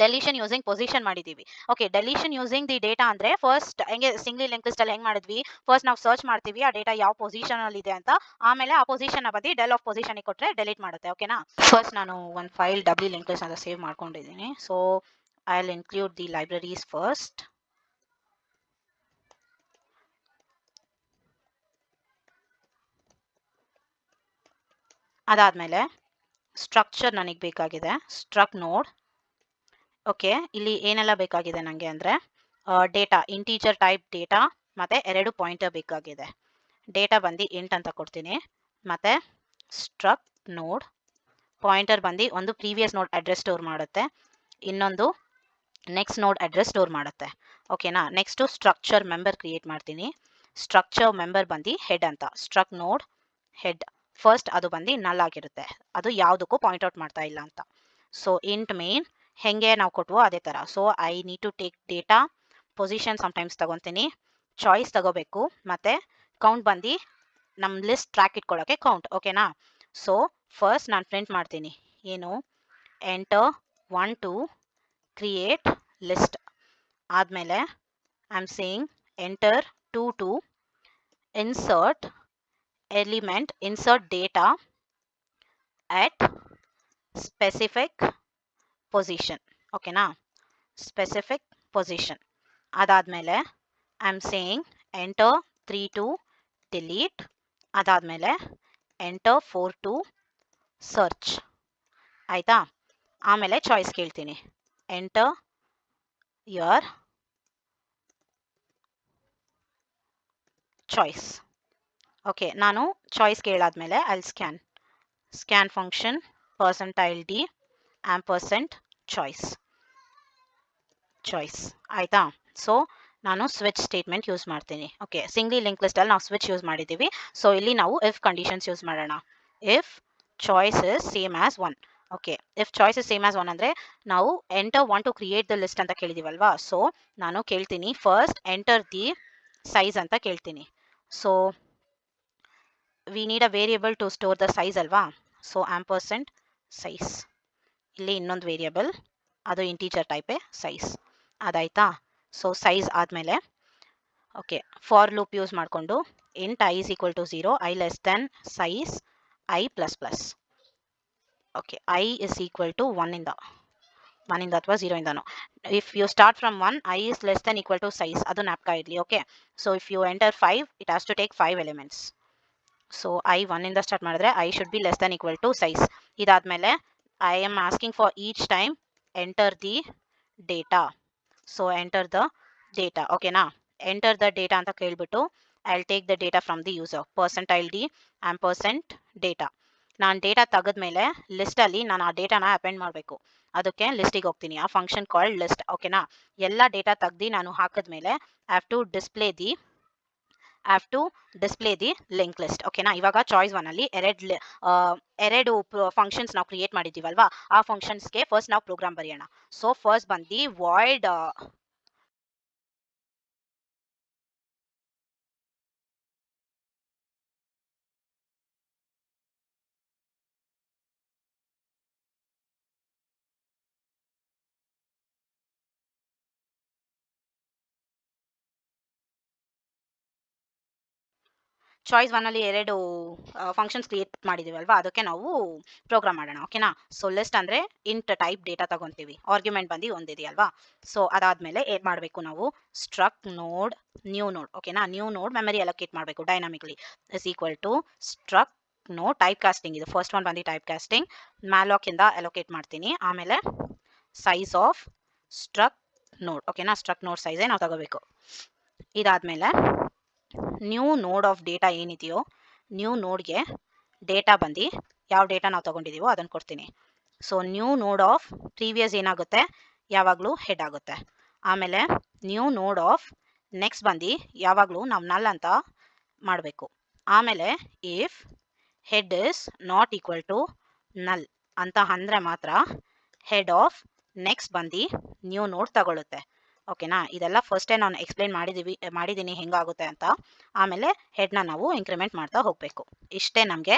ಡೆಲಿಷನ್ ಯೂಸಿಂಗ್ ಪೊಸಿಷನ್ ಮಾಡಿದೀವಿ. ಓಕೆ, ಡೆಲಿಷನ್ ಯೂಸಿಂಗ್ ದಿ ಡೇಟಾ ಅಂದ್ರೆ ಫಸ್ಟ್ ಹೆಂಗೆ ಸಿಂಗಲ್ ಲಿಂಕ್ ಲಿಸ್ಟ್ ಅಲ್ಲಿ ಹೆಂಗ್ ಮಾಡಿದ್ವಿ, ಫಸ್ಟ್ ನಾವು ಸರ್ಚ್ ಮಾಡ್ತೀವಿ ಆ ಡೇಟಾ ಯಾವ ಪೊಸಿಷನ್ ಅಲ್ಲಿ ಇದೆ ಅಂತ, ಆಮೇಲೆ ಆ ಪೊಸಿಷನ್ ಬಂದು ಡೆಲ್ ಆಫ್ ಪೊಸಿಷನ್ ಕೊಟ್ರೆ ಡೆಲೀಟ್ ಮಾಡುತ್ತೆ. ಓಕೆನಾ, ಫಸ್ಟ್ ನಾನು ಒಂದು ಫೈಲ್ ಡಬ್ಲ್ಯೂ ಲಿಂಕ್ ಲಿಸ್ಟ್ ಅಂತ ಸೇವ್ ಮಾಡ್ಕೊಂಡಿದ್ದೀನಿ. So I'll include the libraries first. ಅದಾದ್ಮೇಲೆ ಸ್ಟ್ರಕ್ಚರ್ ನನಗೆ ಬೇಕಾಗಿದೆ, ಸ್ಟ್ರಕ್ ನೋಡ್. ಓಕೆ, ಇಲ್ಲಿ ಏನೆಲ್ಲ ಬೇಕಾಗಿದೆ ನನಗೆ ಅಂದ್ರೆ ಡೇಟಾ, ಇಂಟೀಜರ್ ಟೈಪ್ ಡೇಟಾ ಮತ್ತೆ 2 ಪಾಯಿಂಟರ್ ಬೇಕಾಗಿದೆ. ಡೇಟಾ ಬಂದು ಇಂಟ್ ಅಂತ ಕೊಡ್ತೀನಿ, ಮತ್ತೆ ಸ್ಟ್ರಕ್ ನೋಡ್ ಪಾಯಿಂಟರ್ ಬಂದು ಒಂದು ಪ್ರೀವಿಯಸ್ ನೋಡ್ ಅಡ್ರೆಸ್ ಸ್ಟೋರ್ ಮಾಡುತ್ತೆ, ಇನ್ನೊಂದು ನೆಕ್ಸ್ಟ್ ನೋಡ್ ಅಡ್ರೆಸ್ ಸ್ಟೋರ್ ಮಾಡುತ್ತೆ. ಓಕೆನಾ, ನೆಕ್ಸ್ಟ್ ಸ್ಟ್ರಕ್ಚರ್ ಮೆಂಬರ್ ಕ್ರಿಯೇಟ್ ಮಾಡ್ತೀನಿ. ಸ್ಟ್ರಕ್ಚರ್ ಮೆಂಬರ್ ಬಂದು ಹೆಡ್ ಅಂತ, ಸ್ಟ್ರಕ್ ನೋಡ್ ಹೆಡ್ ಫಸ್ಟ್ ಅದು ಬಂದು ನಲ್ ಆಗಿರುತ್ತೆ, ಅದು ಯಾವುದಕ್ಕೂ ಪಾಯಿಂಟ್ ಔಟ್ ಮಾಡ್ತಾ ಇಲ್ಲ ಅಂತ. ಸೊ ಇಂಟ್ ಮೇನ್ ಹೆಂಗೆ ನಾವು ಕೊಟ್ವೋ ಅದೇ ತರ. So I need to take data, position sometimes ತಗೊತೀನಿ, ಚಾಯ್ಸ್ ತಗೋಬೇಕು, ಮತ್ತೆ ಕೌಂಟ್ ಬಂದು ನಮ್ಮ ಲಿಸ್ಟ್ ಟ್ರ್ಯಾಕ್ ಇಟ್ಕೊಳ್ಳೋಕ್ಕೆ ಕೌಂಟ್. ಓಕೆನಾ? ಸೊ ಫಸ್ಟ್ ನಾನು ಪ್ರಿಂಟ್ ಮಾಡ್ತೀನಿ ಏನು, ಎಂಟರ್ 1 to ಕ್ರಿಯೇಟ್ ಲಿಸ್ಟ್. ಆದಮೇಲೆ I am saying enter 2 to insert element, insert data at specific position. ಓಕೆನಾ? Specific position. ಅದಾದಮೇಲೆ I am saying enter 3 to delete. ಅದಾದಮೇಲೆ ಎಂಟರ್ 4 to ಸರ್ಚ್. ಆಯಿತಾ? ಆಮೇಲೆ ಚಾಯ್ಸ್ ಕೇಳ್ತೀನಿ, ಎಂಟರ್ ಯುವರ್ ಚಾಯ್ಸ್. ಓಕೆ, ನಾನು ಚಾಯ್ಸ್ ಕೇಳಾದ್ಮೇಲೆ I scan function percentile d ampersand choice. ಆಯಿತಾ? ಸೊ ನಾನು ಸ್ವಿಚ್ ಸ್ಟೇಟ್ಮೆಂಟ್ ಯೂಸ್ ಮಾಡ್ತೀನಿ. ಓಕೆ, ಸಿಂಗ್ಲಿ ಲಿಂಕ್ ಲಿಸ್ಟಲ್ಲಿ ನಾವು ಸ್ವಿಚ್ ಯೂಸ್ ಮಾಡಿದ್ದೀವಿ. ಸೊ ಇಲ್ಲಿ ನಾವು ಇಫ್ ಕಂಡೀಷನ್ಸ್ ಯೂಸ್ ಮಾಡೋಣ. If choice is same as 1. Okay, if choice is same as 1 ಅಂದರೆ ನಾವು enter 1 to create the list ಅಂತ ಕೇಳಿದ್ದೀವಲ್ವಾ. ಸೊ ನಾನು ಕೇಳ್ತೀನಿ ಫಸ್ಟ್ ಎಂಟರ್ ದಿ ಸೈಜ್ ಅಂತ ಕೇಳ್ತೀನಿ. So we need a variable to store the size ಅಲ್ವಾ. ಸೊ ಆಂಪರ್ಸೆಂಟ್ ಸೈಜ್, ಇಲ್ಲಿ ಇನ್ನೊಂದು ವೇರಿಯಬಲ್, ಅದು ಇಂಟೀಜರ್ ಟೈಪೇ ಸೈಜ್. ಅದಾಯ್ತಾ? ಸೊ ಸೈಜ್ ಆದಮೇಲೆ ಓಕೆ, ಫಾರ್ ಲೂಪ್ ಯೂಸ್ ಮಾಡಿಕೊಂಡು int i is equal to 0, i less than size i plus plus. Okay, i is equal to 1 ಇಂದ ಅಥವಾ 0 ಇಂದನೋ. If you start from 1, i is less than equal to size, ಅದು ಜ್ಞಾಪಕ ಇರಲಿ. Okay, so if you enter 5, it has to take 5 elements. So i 1 ಇಂದ ಸ್ಟಾರ್ಟ್ ಮಾಡಿದ್ರೆ i should be less than equal to size. ಇದಾದಮೇಲೆ I am asking for each time enter the data. So enter the data. ಓಕೆನಾ? ಎಂಟರ್ ದ ಡೇಟಾ ಅಂತ ಕೇಳ್ಬಿಟ್ಟು I will take the data from the user, percentile d ampersand data. ನಾನು ಡೇಟಾ ತೆಗೆದ್ಮೇಲೆ ಲಿಸ್ಟಲ್ಲಿ ನಾನು ಆ ಡೇಟಾನ ಅಪೆಂಡ್ ಮಾಡಬೇಕು. ಅದಕ್ಕೆ ಲಿಸ್ಟಿಗೆ ಹೋಗ್ತೀನಿ, ಆ ಫಂಕ್ಷನ್ ಕಾಲ್ಡ್ ಲಿಸ್ಟ್. ಓಕೆನಾ? ಎಲ್ಲ ಡೇಟಾ ತೆಗ್ದು ನಾನು ಹಾಕಿದ್ಮೇಲೆ I have to display the link list. ಓಕೆನಾ? ಇವಾಗ ಚಾಯ್ಸ್ 1 ಅಲ್ಲಿ ಎರಡು ಫಂಕ್ಷನ್ಸ್ ನಾವು ಕ್ರಿಯೇಟ್ ಮಾಡಿದ್ದೀವಲ್ವಾ, ಆ ಫಂಕ್ಷನ್ಸ್ಗೆ ಫಸ್ಟ್ ನಾವು ಪ್ರೋಗ್ರಾಮ್ ಬರೆಯೋಣ. ಸೊ ಫಸ್ಟ್ ಬಂದು ವಾಯ್ಡ್ ಚಾಯ್ಸ್ 1 ಅಲ್ಲಿ ಎರಡು ಫಂಕ್ಷನ್ಸ್ ಕ್ರಿಯೇಟ್ ಮಾಡಿದ್ದೀವಲ್ವಾ, ಅದಕ್ಕೆ ನಾವು ಪ್ರೋಗ್ರಾಮ್ ಮಾಡೋಣ. ಓಕೆನಾ? ಸೊ ಲಿಸ್ಟ್ ಅಂದರೆ ಇಂಟ್ ಟೈಪ್ ಡೇಟಾ ತಗೊತೀವಿ, ಆರ್ಗ್ಯುಮೆಂಟ್ ಬಂದು ಒಂದಿದೆಯಲ್ವಾ. ಸೊ ಅದಾದಮೇಲೆ ಏನು ಮಾಡಬೇಕು ನಾವು, ಸ್ಟ್ರಕ್ ನೋಡ್ ನ್ಯೂ ನೋಡ್. ಓಕೆನಾ? ನ್ಯೂ ನೋಡ್ ಮೆಮರಿ ಅಲೋಕೇಟ್ ಮಾಡಬೇಕು ಡೈನಾಮಿಕ್ಲಿ, ಇಸ್ ಈಕ್ವಲ್ ಟು ಸ್ಟ್ರಕ್ ನೋಡ್ ಟೈಪ್ ಕಾಸ್ಟಿಂಗ್. ಇದು ಫಸ್ಟ್ ಒನ್ ಬಂದು ಟೈಪ್ ಕಾಸ್ಟಿಂಗ್, ಮ್ಯಾಲಾಕ್ ಇಂದ ಅಲೋಕೇಟ್ ಮಾಡ್ತೀನಿ. ಆಮೇಲೆ ಸೈಜ್ ಆಫ್ ಸ್ಟ್ರಕ್ ನೋಡ್. ಓಕೆನಾ? ಸ್ಟ್ರಕ್ ನೋಡ್ ಸೈಜೇ ನಾವು ತಗೋಬೇಕು. ಇದಾದಮೇಲೆ ನ್ಯೂ ನೋಡ್ ಆಫ್ ಡೇಟಾ ಏನಿದೆಯೋ, ನ್ಯೂ ನೋಡ್ಗೆ ಡೇಟಾ ಬಂದು ಯಾವ ಡೇಟಾ ನಾವು ತೊಗೊಂಡಿದ್ದೀವೋ ಅದನ್ನು ಕೊಡ್ತೀನಿ. So new node of previous ಏನಾಗುತ್ತೆ, ಯಾವಾಗಲೂ ಹೆಡ್ ಆಗುತ್ತೆ. ಆಮೇಲೆ ನ್ಯೂ ನೋಡ್ ಆಫ್ ನೆಕ್ಸ್ಟ್ ಬಂದು ಯಾವಾಗಲೂ ನಾವು ನಲ್ ಅಂತ ಮಾಡಬೇಕು. ಆಮೇಲೆ if head is not equal to null ಅಂತ ಅಂದರೆ ಮಾತ್ರ ಹೆಡ್ ಆಫ್ ನೆಕ್ಸ್ಟ್ ಬಂದು ನ್ಯೂ ನೋಡ್ ತಗೊಳ್ಳುತ್ತೆ. ಓಕೆನಾ? ಇದೆಲ್ಲ ಫಸ್ಟೇ ನಾನು ಎಕ್ಸ್ಪ್ಲೈನ್ ಮಾಡಿದ್ದೀನಿ ಹೆಂಗಾಗುತ್ತೆ ಅಂತ. ಆಮೇಲೆ ಹೆಡ್ನ ನಾವು ಇಂಕ್ರಿಮೆಂಟ್ ಮಾಡ್ತಾ ಹೋಗಬೇಕು. ಇಷ್ಟೇ ನಮಗೆ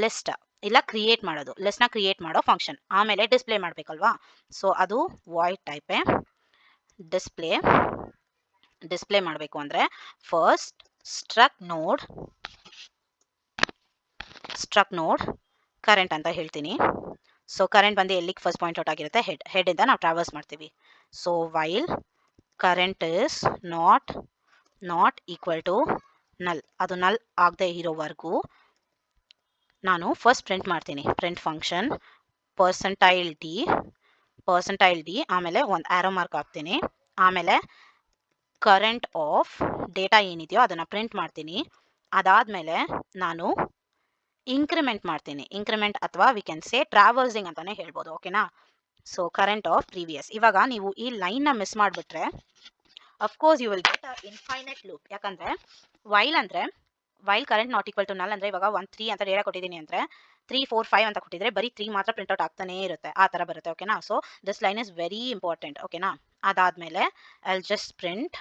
ಲಿಸ್ಟ್ ಇಲ್ಲ ಕ್ರಿಯೇಟ್ ಮಾಡೋದು, ಲಿಸ್ಟ್ನ ಕ್ರಿಯೇಟ್ ಮಾಡೋ ಫಂಕ್ಷನ್. ಆಮೇಲೆ ಡಿಸ್ಪ್ಲೇ ಮಾಡಬೇಕಲ್ವಾ, ಸೊ ಅದು ವಾಯ್ಡ್ ಟೈಪೇ. ಡಿಸ್ಪ್ಲೇ ಮಾಡಬೇಕು ಅಂದರೆ ಫಸ್ಟ್ ಸ್ಟ್ರಕ್ ನೋಡ್ ಕರೆಂಟ್ ಅಂತ ಹೇಳ್ತೀನಿ. ಸೊ ಕರೆಂಟ್ ಬಂದು ಎಲ್ಲಿಗೆ ಫಸ್ಟ್ ಪಾಯಿಂಟ್ ಔಟ್ ಆಗಿರುತ್ತೆ, ಹೆಡ್ಡಿಂದ ನಾವು ಟ್ರಾವರ್ಸ್ ಮಾಡ್ತೀವಿ. So while current is not equal to null, ಅದು ನಲ್ ಆಗದೆ ಇರೋವರೆಗೂ ನಾನು ಫಸ್ಟ್ ಪ್ರಿಂಟ್ ಮಾಡ್ತೀನಿ. ಪ್ರಿಂಟ್ ಫಂಕ್ಷನ್ ಪರ್ಸೆಂಟೈಲ್ ಡಿ ಆಮೇಲೆ ಒಂದು ಆರೋ ಮಾರ್ಕ್ ಹಾಕ್ತೀನಿ. ಆಮೇಲೆ ಕರೆಂಟ್ ಆಫ್ ಡೇಟಾ ಏನಿದೆಯೋ ಅದನ್ನು ಪ್ರಿಂಟ್ ಮಾಡ್ತೀನಿ. ಅದಾದಮೇಲೆ ನಾನು ಇಂಕ್ರಿಮೆಂಟ್ ಮಾಡ್ತೀನಿ. ಇಂಕ್ರಿಮೆಂಟ್ ಅಥವಾ ವಿ ಕ್ಯಾನ್ ಸೇ ಟ್ರಾವರ್ಸಿಂಗ್ ಅಂತಾನೆ ಹೇಳ್ಬೋದು. ಓಕೆನಾ? So current of previous. ಇವಾಗ ನೀವು ಈ ಲೈನ್ನ ಮಿಸ್ ಮಾಡಿಬಿಟ್ರೆ of course you will get a infinite loop. ಯಾಕಂದರೆ while current not equal to null ಅಂದರೆ ಇವಾಗ 1 3 ಅಂತ ಡೇಟಾ ಕೊಟ್ಟಿದ್ದೀನಿ ಅಂದರೆ 3 4 5 ಅಂತ ಕೊಟ್ಟಿದ್ರೆ ಬರೀ 3 ಮಾತ್ರ ಪ್ರಿಂಟ್ಔಟ್ ಆಗ್ತಾನೇ ಇರುತ್ತೆ, ಆ ಥರ ಬರುತ್ತೆ. ಓಕೆನಾ? So this line is very important. ಓಕೆನಾ? ಅದಾದಮೇಲೆ I will just print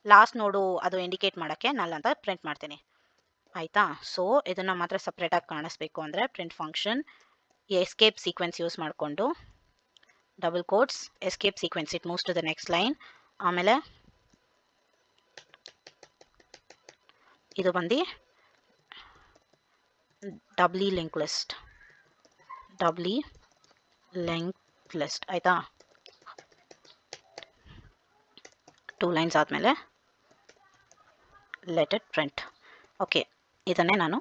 last ನೋಡು ಅದು ಇಂಡಿಕೇಟ್ ಮಾಡೋಕ್ಕೆ ನಲ್ ಅಂತ ಪ್ರಿಂಟ್ ಮಾಡ್ತೀನಿ. ಆಯಿತಾ. ಸೊ ಇದನ್ನು ಮಾತ್ರ ಸಪ್ರೇಟಾಗಿ ಕಾಣಿಸ್ಬೇಕು ಅಂದರೆ print function escape sequence use ಮಾಡಿಕೊಂಡು double quotes escape sequence it moves to the next line. ಆಮೇಲೆ ಇದು ಬಂದು ಡಬ್ಲಿ ಲಿಂಕ್ ಲಿಸ್ಟ್ ಆಯಿತಾ. 2 ಲೈನ್ಸ್ ಆದಮೇಲೆ ಲೆಟ್ ಇಟ್ ಪ್ರಿಂಟ್. ಓಕೆ, ಇದನ್ನೇ ನಾನು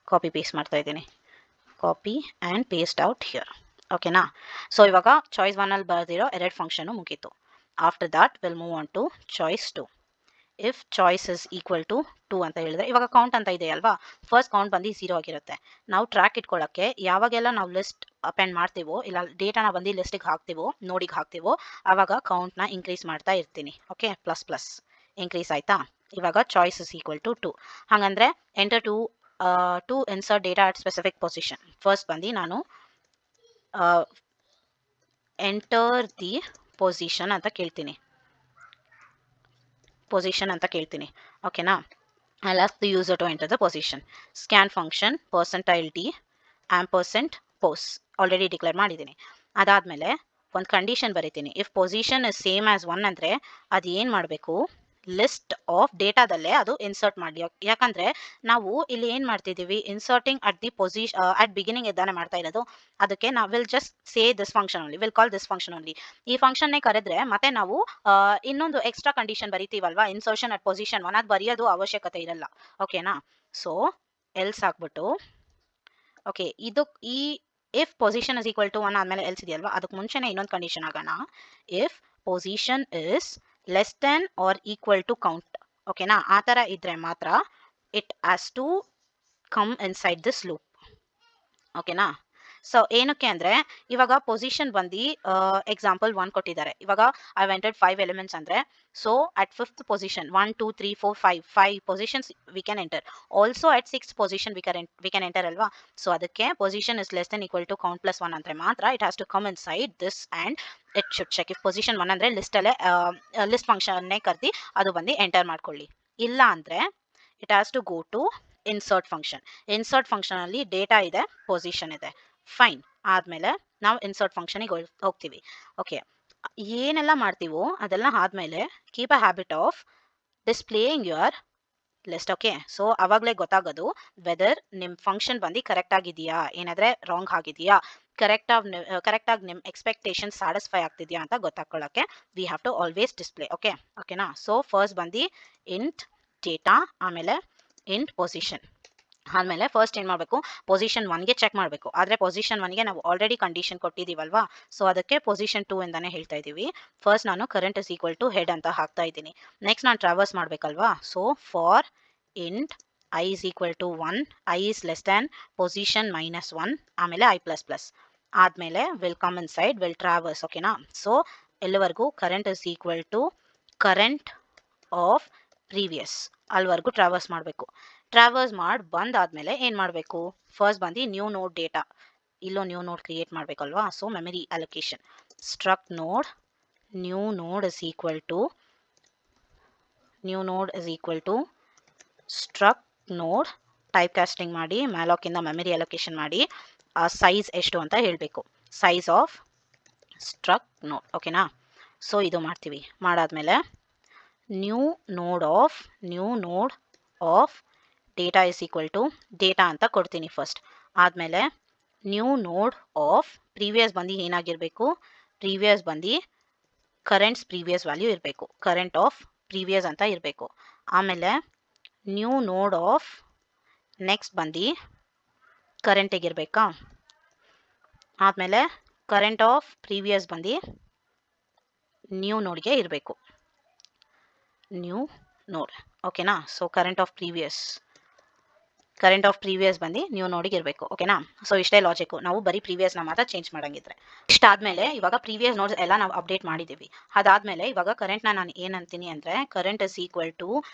ಕಾಪಿ ಪೇಸ್ಟ್ ಮಾಡ್ತಾ ಇದ್ದೀನಿ. Copy and paste out here. ಓಕೆನಾ. ಸೊ ಇವಾಗ ಚಾಯ್ಸ್ 1ಅಲ್ಲಿ ಬರೆದಿರೋ 2 ಫಂಕ್ಷನು ಮುಗೀತು. After that will move on to choice 2. If choice is equal to 2 ಅಂತ ಹೇಳಿದ್ರೆ ಇವಾಗ ಕೌಂಟ್ ಅಂತ ಇದೆ ಅಲ್ವಾ, ಫಸ್ಟ್ ಕೌಂಟ್ ಬಂದು 0 ಆಗಿರುತ್ತೆ. ನಾವು ಟ್ರ್ಯಾಕ್ ಇಟ್ಕೊಳ್ಳೋಕ್ಕೆ ಯಾವಾಗೆಲ್ಲ ನಾವು ಲಿಸ್ಟ್ ಅಪೆಂಡ್ ಮಾಡ್ತೀವೋ ಇಲ್ಲ ಡೇಟಾನ ಬಂದು ಲಿಸ್ಟಿಗೆ ಹಾಕ್ತೀವೋ ನೋಡಿಗೆ ಹಾಕ್ತೀವೋ ಆವಾಗ ಕೌಂಟ್ನ ಇನ್ಕ್ರೀಸ್ ಮಾಡ್ತಾ ಇರ್ತೀನಿ. ಓಕೆ, ಪ್ಲಸ್ ಇನ್ಕ್ರೀಸ್ ಆಯಿತಾ. ಇವಾಗ ಚಾಯ್ಸ್ ಇಸ್ ಈಕ್ವಲ್ ಟು 2. ಹಾಗಂದರೆ enter to insert data at specific position. First ಬಂದು ನಾನು ಎಂಟರ್ ದಿ ಪೊಸಿಷನ್ ಅಂತ ಕೇಳ್ತೀನಿ. ಓಕೆನಾ. I'll ask the user to enter the position. Scan function %t %pos already declare ಮಾಡಿದ್ದೀನಿ. ಅದಾದಮೇಲೆ ಒಂದು ಕಂಡೀಷನ್ ಬರೀತೀನಿ. If position is same as 1 ಅಂದರೆ ಅದು ಏನು ಮಾಡಬೇಕು, ಲಿಸ್ಟ್ ಆಫ್ ಡೇಟಾದಲ್ಲೇ ಅದು ಇನ್ಸರ್ಟ್ ಮಾಡಲಿ. ಯಾಕಂದರೆ ನಾವು ಇಲ್ಲಿ ಏನು ಮಾಡ್ತಿದ್ದೀವಿ, inserting at the at beginning ಇದ್ದಾನೆ ಮಾಡ್ತಾ ಇರೋದು. ಅದಕ್ಕೆ ನಾವು will just say this function only, will call this function only. ಈ ಫಂಕ್ಷನ್ನೇ ಕರೆದ್ರೆ ಮತ್ತೆ ನಾವು ಇನ್ನೊಂದು ಎಕ್ಸ್ಟ್ರಾ ಕಂಡೀಷನ್ ಬರಿತೀವಲ್ವಾ, ಇನ್ಸರ್ಷನ್ ಅಟ್ ಪೊಸಿಷನ್ 1 ಅದು ಬರೆಯೋದು ಅವಶ್ಯಕತೆ ಇರಲ್ಲ. ಓಕೆನಾ. ಸೊ ಎಲ್ಸ್ ಹಾಕ್ಬಿಟ್ಟು ಓಕೆ ಇದು ಈ if position is equal to 1 ಆದಮೇಲೆ ಎಲ್ಸ್ ಇದೆಯಲ್ವಾ, ಅದಕ್ಕೆ ಮುಂಚೆನೇ ಇನ್ನೊಂದು ಕಂಡೀಷನ್ ಆಗೋಣ. If position is less than or equal to count. ಓಕೆನಾ. ಆ ಥರ ಇದ್ದರೆ ಮಾತ್ರ it has to come inside this loop. ಓಕೆನಾ. ಸೊ ಏನಕ್ಕೆ ಅಂದರೆ ಇವಾಗ ಪೊಸಿಷನ್ ಬಂದು ಎಕ್ಸಾಂಪಲ್ 1 ಕೊಟ್ಟಿದ್ದಾರೆ. ಇವಾಗ ಐ ಎಂಟರ್ಡ್ 5 ಎಲಿಮೆಂಟ್ಸ್ ಅಂದರೆ so at 5th position 1 2 3 4 5 positions we can enter. Also at 6th position we can enter ಅಲ್ವಾ. ಸೊ ಅದಕ್ಕೆ position is less than equal to count plus 1 ಅಂದರೆ ಮಾತ್ರ it has to come inside this and it should check. If position 1 ಅಂದರೆ ಲಿಸ್ಟಲ್ಲೇ ಲಿಸ್ಟ್ ಫಂಕ್ಷನ್ನೇ ಕರ್ದು ಅದು ಬಂದು ಎಂಟರ್ ಮಾಡ್ಕೊಳ್ಳಿ. ಇಲ್ಲ ಅಂದರೆ it has to go to insert ಫಂಕ್ಷನಲ್ಲಿ ಡೇಟಾ ಇದೆ, ಪೊಸಿಷನ್ ಇದೆ. ಫೈನ್. ಆದಮೇಲೆ ನಾವು ಇನ್ಸರ್ಟ್ ಫಂಕ್ಷನಿಗೆ ಹೋಗ್ತೀವಿ. ಓಕೆ, ಏನೆಲ್ಲ ಮಾಡ್ತೀವೋ ಅದೆಲ್ಲ ಆದಮೇಲೆ keep a habit of displaying your list. Okay, so ಆವಾಗಲೇ ಗೊತ್ತಾಗೋದು ವೆದರ್ ನಿಮ್ಮ ಫಂಕ್ಷನ್ ಬಂದು ಕರೆಕ್ಟ್ ಆಗಿದೆಯಾ, ಏನಾದರೆ ರಾಂಗ್ ಆಗಿದೆಯಾ, ಕರೆಕ್ಟಾಗಿ ನಿಮ್ಮ ಎಕ್ಸ್ಪೆಕ್ಟೇಷನ್ ಸ್ಯಾಟಿಸ್ಫೈ ಆಗ್ತಿದೆಯಾ ಅಂತ ಗೊತ್ತಾಕೊಳ್ಳೋಕ್ಕೆ we have to always display. ಓಕೆನಾ. ಸೊ ಫಸ್ಟ್ ಬಂದು ಇಂಟ್ ಡೇಟಾ, ಆಮೇಲೆ ಇಂಟ್ ಪೊಸಿಷನ್. ಆದಮೇಲೆ ಫಸ್ಟ್ ಏನು ಮಾಡಬೇಕು, ಪೊಸಿಷನ್ 1ಗೆ ಚೆಕ್ ಮಾಡಬೇಕು. ಆದರೆ ಪೊಸಿಷನ್ 1ಗೆ ನಾವು ಆಲ್ರೆಡಿ ಕಂಡೀಷನ್ ಕೊಟ್ಟಿದ್ದೀವಲ್ವಾ, ಸೊ ಅದಕ್ಕೆ ಪೊಸಿಷನ್ 2 ಎಂದಾನೆ ಹೇಳ್ತಾ ಇದ್ದೀವಿ. ಫಸ್ಟ್ ನಾನು current is equal to head ಅಂತ ಹಾಕ್ತಾ ಇದ್ದೀನಿ. ನೆಕ್ಸ್ಟ್ ನಾನು ಟ್ರಾವರ್ಸ್ ಮಾಡಬೇಕಲ್ವಾ. So for int i is equal to 1, i is less than position -1, ಆಮೇಲೆ i++. ಆದಮೇಲೆ will come inside will traverse. ಓಕೆನಾ. ಸೊ ಎಲ್ಲಿವರೆಗೂ current is equal to current of previous ಅಲ್ಲಿವರೆಗೂ ಟ್ರಾವರ್ಸ್ ಮಾಡಬೇಕು. ಟ್ರಾವರ್ಸ್ ಮಾಡಿ ಬಂದಾದಮೇಲೆ ಏನು ಮಾಡಬೇಕು, ಫಸ್ಟ್ ಬಂದು ನ್ಯೂ ನೋಡ್ ಡೇಟಾ, ಇಲ್ಲೋ ನ್ಯೂ ನೋಡ್ ಕ್ರಿಯೇಟ್ ಮಾಡಬೇಕಲ್ವಾ. So memory allocation struct node new node is equal to struct node type casting ಮಾಡಿ ಮ್ಯಾಲಾಕಿಂದ ಮೆಮರಿ ಅಲೋಕೇಶನ್ ಮಾಡಿ ಆ ಸೈಜ್ ಎಷ್ಟು ಅಂತ ಹೇಳಬೇಕು, ಸೈಜ್ ಆಫ್ ಸ್ಟ್ರಕ್ಟ್ ನೋಡ್. ಓಕೆನಾ. ಸೊ ಇದು ಮಾಡ್ತೀವಿ. ಮಾಡಾದಮೇಲೆ new node of data is equal to data ಅಂತ ಕೊಡ್ತೀನಿ ಫಸ್ಟ್. ಆದಮೇಲೆ ನ್ಯೂ ನೋಡ್ ಆಫ್ ಪ್ರೀವಿಯಸ್ ಬಂದು ಏನಾಗಿರಬೇಕು, ಪ್ರೀವಿಯಸ್ ಬಂದು ಕರೆಂಟ್ಸ್ ಪ್ರೀವಿಯಸ್ ವ್ಯಾಲ್ಯೂ ಇರಬೇಕು, ಕರೆಂಟ್ ಆಫ್ ಪ್ರೀವಿಯಸ್ ಅಂತ ಇರಬೇಕು. ಆಮೇಲೆ ನ್ಯೂ ನೋಡ್ ಆಫ್ ನೆಕ್ಸ್ಟ್ ಬಂದು ಕರೆಂಟಿಗಿರಬೇಕಾ. ಆದಮೇಲೆ ಕರೆಂಟ್ ಆಫ್ ಪ್ರೀವಿಯಸ್ ಬಂದು ನ್ಯೂ ನೋಡ್ಗೆ ಇರಬೇಕು, ನ್ಯೂ ನೋಡ್. ಓಕೆನಾ. ಸೊ ಕರೆಂಟ್ ಆಫ್ ಪ್ರೀವಿಯಸ್ ಬಂದು ನ್ಯೂ ನೋಡಿಗೆ ಇರಬೇಕು. ಓಕೆನಾ. ಸೊ ಇಷ್ಟೇ ಲಾಜಿಕ್ಕು. ನಾವು ಬರೀ ಪ್ರೀವಿಯಸ್ನ ಮಾತ್ರ ಚೇಂಜ್ ಮಾಡಂಗಿದ್ರೆ. ಇಷ್ಟಾದಮೇಲೆ ಇವಾಗ ಪ್ರೀವಿಯಸ್ ನೋಡ್ಸ್ ಎಲ್ಲ ನಾವು ಅಪ್ಡೇಟ್ ಮಾಡಿದ್ದೀವಿ. ಅದಾದಮೇಲೆ ಇವಾಗ ಕರೆಂಟ್ನ ನಾನು ಏನಂತೀನಿ ಅಂದರೆ current is equal to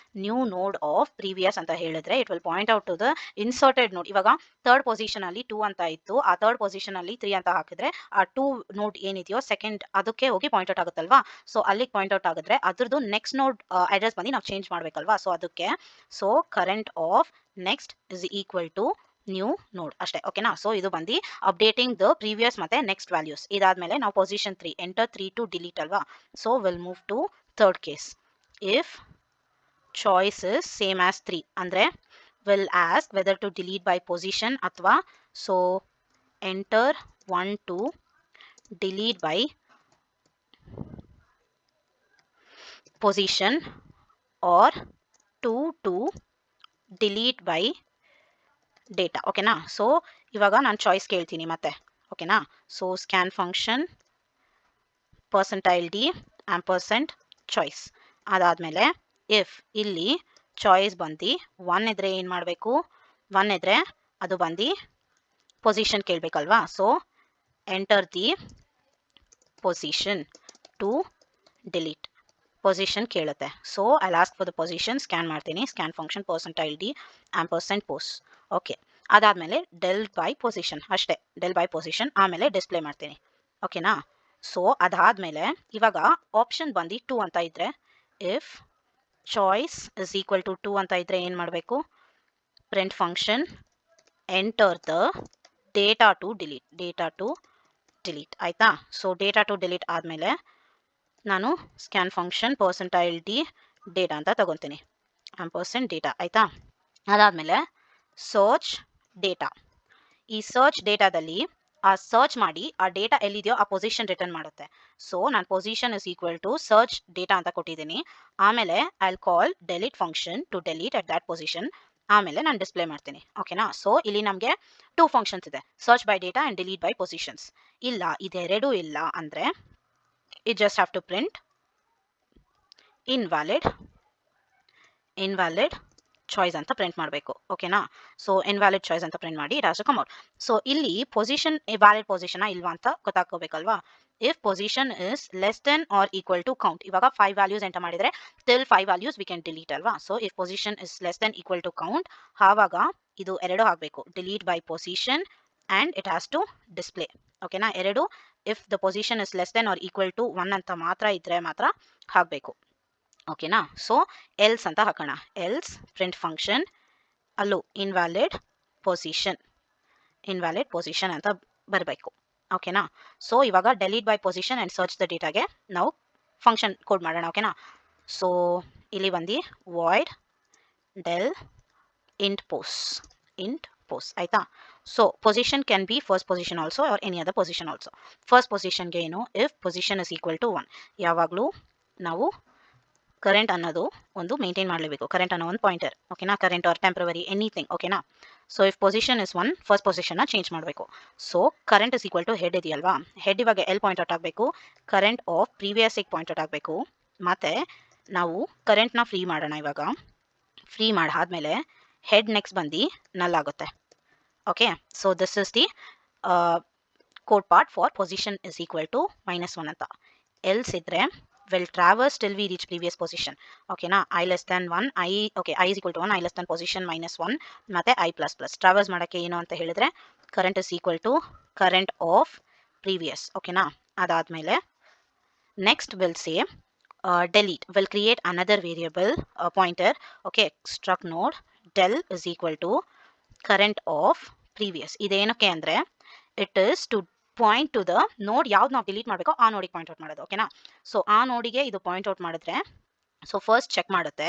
new node of previous ಅಂತ ಹೇಳಿದ್ರೆ it will point out to the inserted node. ಇವಾಗ ಥರ್ಡ್ ಪೊಸಿಷನಲ್ಲಿ 2 ಅಂತ ಇತ್ತು, ಆ ಥರ್ಡ್ ಪೊಸಿಷನಲ್ಲಿ 3 ಅಂತ ಹಾಕಿದ್ರೆ ಆ 2 ನೋಡ್ ಏನಿದೆಯೋ ಸೆಕೆಂಡ್ ಅದಕ್ಕೆ ಹೋಗಿ ಪಾಯಿಂಟ್ ಔಟ್ ಆಗುತ್ತಲ್ವಾ. ಸೊ ಅಲ್ಲಿಗೆ ಪಾಯಿಂಟ್ ಔಟ್ ಆಗಿದ್ರೆ ಅದ್ರದ್ದು ನೆಕ್ಸ್ಟ್ ನೋಡ್ ಅಡ್ರೆಸ್ ಬಂದು ನಾವು ಚೇಂಜ್ ಮಾಡಬೇಕಲ್ವಾ. ಸೊ ಅದಕ್ಕೆ so current of next is equal to new node ಅಷ್ಟೇ ಓಕೆನಾ. ಸೊ ಇದು ಬಂದು ಅಪ್ಡೇಟಿಂಗ್ ದ ಪ್ರೀವಿಯಸ್ ಮತ್ತೆ ನೆಕ್ಸ್ಟ್ ವ್ಯಾಲ್ಯೂಸ್. ಇದಾದ್ಮೇಲೆ ನಾವು ಪೊಸಿಷನ್ 3 ಎಂಟರ್ 3 ಟು ಡಿಲೀಟ್ ಅಲ್ವಾ. So will move to third case. If choice is same as 3 ಅಂದ್ರೆ will ask whether to delete by position ಅಥವಾ so enter 1 to delete by position or 2 to delete by data ಓಕೆನಾ. ಸೊ ಇವಾಗ ನಾನು ಚಾಯ್ಸ್ ಕೇಳ್ತೀನಿ ಮತ್ತೆ ಓಕೆನಾ. So scan function percentile d ampersand choice. ಅದಾದಮೇಲೆ ಇಫ್ ಇಲ್ಲಿ ಚಾಯ್ಸ್ ಬಂದು 1 ಇದ್ರೆ ಏನು ಮಾಡಬೇಕು, 1 ಇದ್ರೆ ಅದು ಬಂದು ಪೊಸಿಷನ್ ಕೇಳಬೇಕಲ್ವಾ. So enter the position to delete position ಕೇಳುತ್ತೆ. So I ask for the position scan ಮಾಡ್ತೀನಿ. Scan function percentile d ampersand pos okay. ಅದಾದಮೇಲೆ ಡೆಲ್ ಬೈ ಪೊಸಿಷನ್ ಅಷ್ಟೇ, ಡೆಲ್ ಬೈ ಪೊಸಿಷನ್ ಆಮೇಲೆ ಡಿಸ್ಪ್ಲೇ ಮಾಡ್ತೀನಿ ಓಕೆನಾ. ಸೊ ಅದಾದಮೇಲೆ ಇವಾಗ ಆಪ್ಷನ್ ಬಂದು 2 ಅಂತ ಇದ್ದರೆ if choice is equal to 2 ಅಂತ ಇದ್ದರೆ ಏನು ಮಾಡಬೇಕು, print function enter the data to delete ಆಯಿತಾ. ಸೊ ಡೇಟಾ ಟು ಡಿಲೀಟ್ ಆದಮೇಲೆ ನಾನು scan function percentile D data ಅಂತ ತಗೊತೀನಿ ಆಂಪರ್ಸೆಂಟ್ ಡೇಟಾ ಆಯಿತಾ. ಅದಾದಮೇಲೆ ಸರ್ಚ್ ಡೇಟಾ. ಈ ಸರ್ಚ್ ಡೇಟಾದಲ್ಲಿ ಆ ಸರ್ಚ್ ಮಾಡಿ ಆ ಡೇಟಾ ಎಲ್ಲಿದೆಯೋ ಆ ಪೊಸಿಷನ್ ರಿಟರ್ನ್ ಮಾಡುತ್ತೆ. ಸೊ ನಾನು position is equal to search data ಅಂತ ಕೊಟ್ಟಿದ್ದೀನಿ. ಆಮೇಲೆ I call delete function to delete at that position. ಆಮೇಲೆ ನಾನು ಡಿಸ್ಪ್ಲೇ ಮಾಡ್ತೀನಿ ಓಕೆನಾ. ಸೊ ಇಲ್ಲಿ ನಮಗೆ 2 ಫಂಕ್ಷನ್ಸ್ ಇದೆ, search by data and delete by positions. ಇಲ್ಲ ಇದೆರಡೂ ಇಲ್ಲ ಅಂದರೆ it just have to print invalid choice ಅಂತ ಪ್ರಿಂಟ್ ಮಾಡಬೇಕು ಓಕೆನಾ. ಸೊ ಇನ್ವ್ಯಾಲಿಡ್ ಚಾಯ್ಸ್ ಅಂತ ಪ್ರಿಂಟ್ ಮಾಡಿ it has to come out. So ಇಲ್ಲಿ ಪೊಸಿಷನ್ ವ್ಯಾಲಿಡ್ ಪೊಸಿಷನ್ ಇಲ್ವಾ ಅಂತ ಗೊತ್ತಾಗ್ಕೋಬೇಕಲ್ವಾ. If position is less than or equal to count. ಇವಾಗ 5 ವ್ಯಾಲ್ಯೂಸ್ ಎಂಟರ್ ಮಾಡಿದರೆ till 5 values we can delete ಅಲ್ವಾ. So if position is less than equal to count ಆವಾಗ ಇದು ಎರಡು ಆಗಬೇಕು, delete by position and it has to display ಓಕೆನಾ. ಎರಡು if the position is less than or equal to 1 ಅಂತ ಮಾತ್ರ ಇದ್ದರೆ ಮಾತ್ರ ಹಾಕಬೇಕು ಓಕೆನಾ. ಸೊ ಎಲ್ಸ್ ಅಂತ ಹಾಕೋಣ. ಎಲ್ಸ್ ಪ್ರಿಂಟ್ ಫಂಕ್ಷನ್ ಅಲ್ಲೂ ಇನ್ವ್ಯಾಲಿಡ್ ಪೊಸಿಷನ್ ಅಂತ ಬರಬೇಕು ಓಕೆನಾ. ಸೊ ಇವಾಗ delete by position and search the ಡೇಟಾಗೆ ನಾವು ಫಂಕ್ಷನ್ ಕೋಡ್ ಮಾಡೋಣ ಓಕೆನಾ. ಸೊ ಇಲ್ಲಿ ಬಂದು ವಾಯ್ಡ್ ಡೆಲ್ ಇಂಟ್ ಪೋಸ್ ಆಯಿತಾ. So position can be first position also or any other position also. First ಪೊಸಿಷನ್ಗೆ ಏನು, if position is equal to 1 ಯಾವಾಗಲೂ ನಾವು ಕರೆಂಟ್ ಅನ್ನೋದು ಒಂದು ಮೇಂಟೈನ್ ಮಾಡಲೇಬೇಕು. ಕರೆಂಟ್ ಅನ್ನೋ ಒಂದು ಪಾಯಿಂಟರ್ ಓಕೆನಾ, ಕರೆಂಟ್ ಆರ್ ಟೆಂಪ್ರವರಿ ಎನಿಥಿಂಗ್ ಓಕೆನಾ. So if position is 1 first ಪೊಸಿಷನ್ನ ಚೇಂಜ್ ಮಾಡಬೇಕು. So current is equal to head ಇದೆಯಲ್ವಾ, ಹೆಡ್ ಇವಾಗ ಎಲ್ ಪಾಯಿಂಟ್ ಔಟ್ ಆಗಬೇಕು, ಕರೆಂಟ್ ಆಫ್ ಪ್ರೀವಿಯಸ್ಸಿಗೆ ಪಾಯಿಂಟ್ ಔಟ್ ಆಗಬೇಕು. ಮತ್ತು ನಾವು ಕರೆಂಟ್ನ ಫ್ರೀ ಮಾಡೋಣ. ಇವಾಗ ಫ್ರೀ ಮಾಡಾದ್ಮೇಲೆ ಹೆಡ್ ನೆಕ್ಸ್ಟ್ ಬಂದು ನಲ್ ಆಗುತ್ತೆ okay. So this is the code part for position is equal to -1 ಅಂತ. ಎಲ್ಸ್ ಇದ್ರೆ will traverse till we reach previous position ಓಕೆನಾ. i less than 1 i okay i is equal to 1 i less than position -1 ಮತ್ತೆ i plus plus traverse ಮಾಡೋಕ್ಕೆ ಏನು ಅಂತ ಹೇಳಿದ್ರೆ current is equal to current of previous ಓಕೆನಾ. ಅದಾದಮೇಲೆ next will say delete will create another variable pointer okay struct node del is equal to current of previous. ಇದೇನಕ್ಕೆ ಅಂದರೆ it is to point to the ನೋಡ್ ಯಾವ್ದು ನಾವು ಡಿಲೀಟ್ ಮಾಡಬೇಕೋ ಆ ನೋಡಿಗೆ ಪಾಯಿಂಟ್ ಔಟ್ ಮಾಡೋದು ಓಕೆನಾ. ಸೊ ಆ ನೋಡಿಗೆ ಇದು ಪಾಯಿಂಟ್ ಔಟ್ ಮಾಡಿದ್ರೆ ಸೊ ಫಸ್ಟ್ ಚೆಕ್ ಮಾಡುತ್ತೆ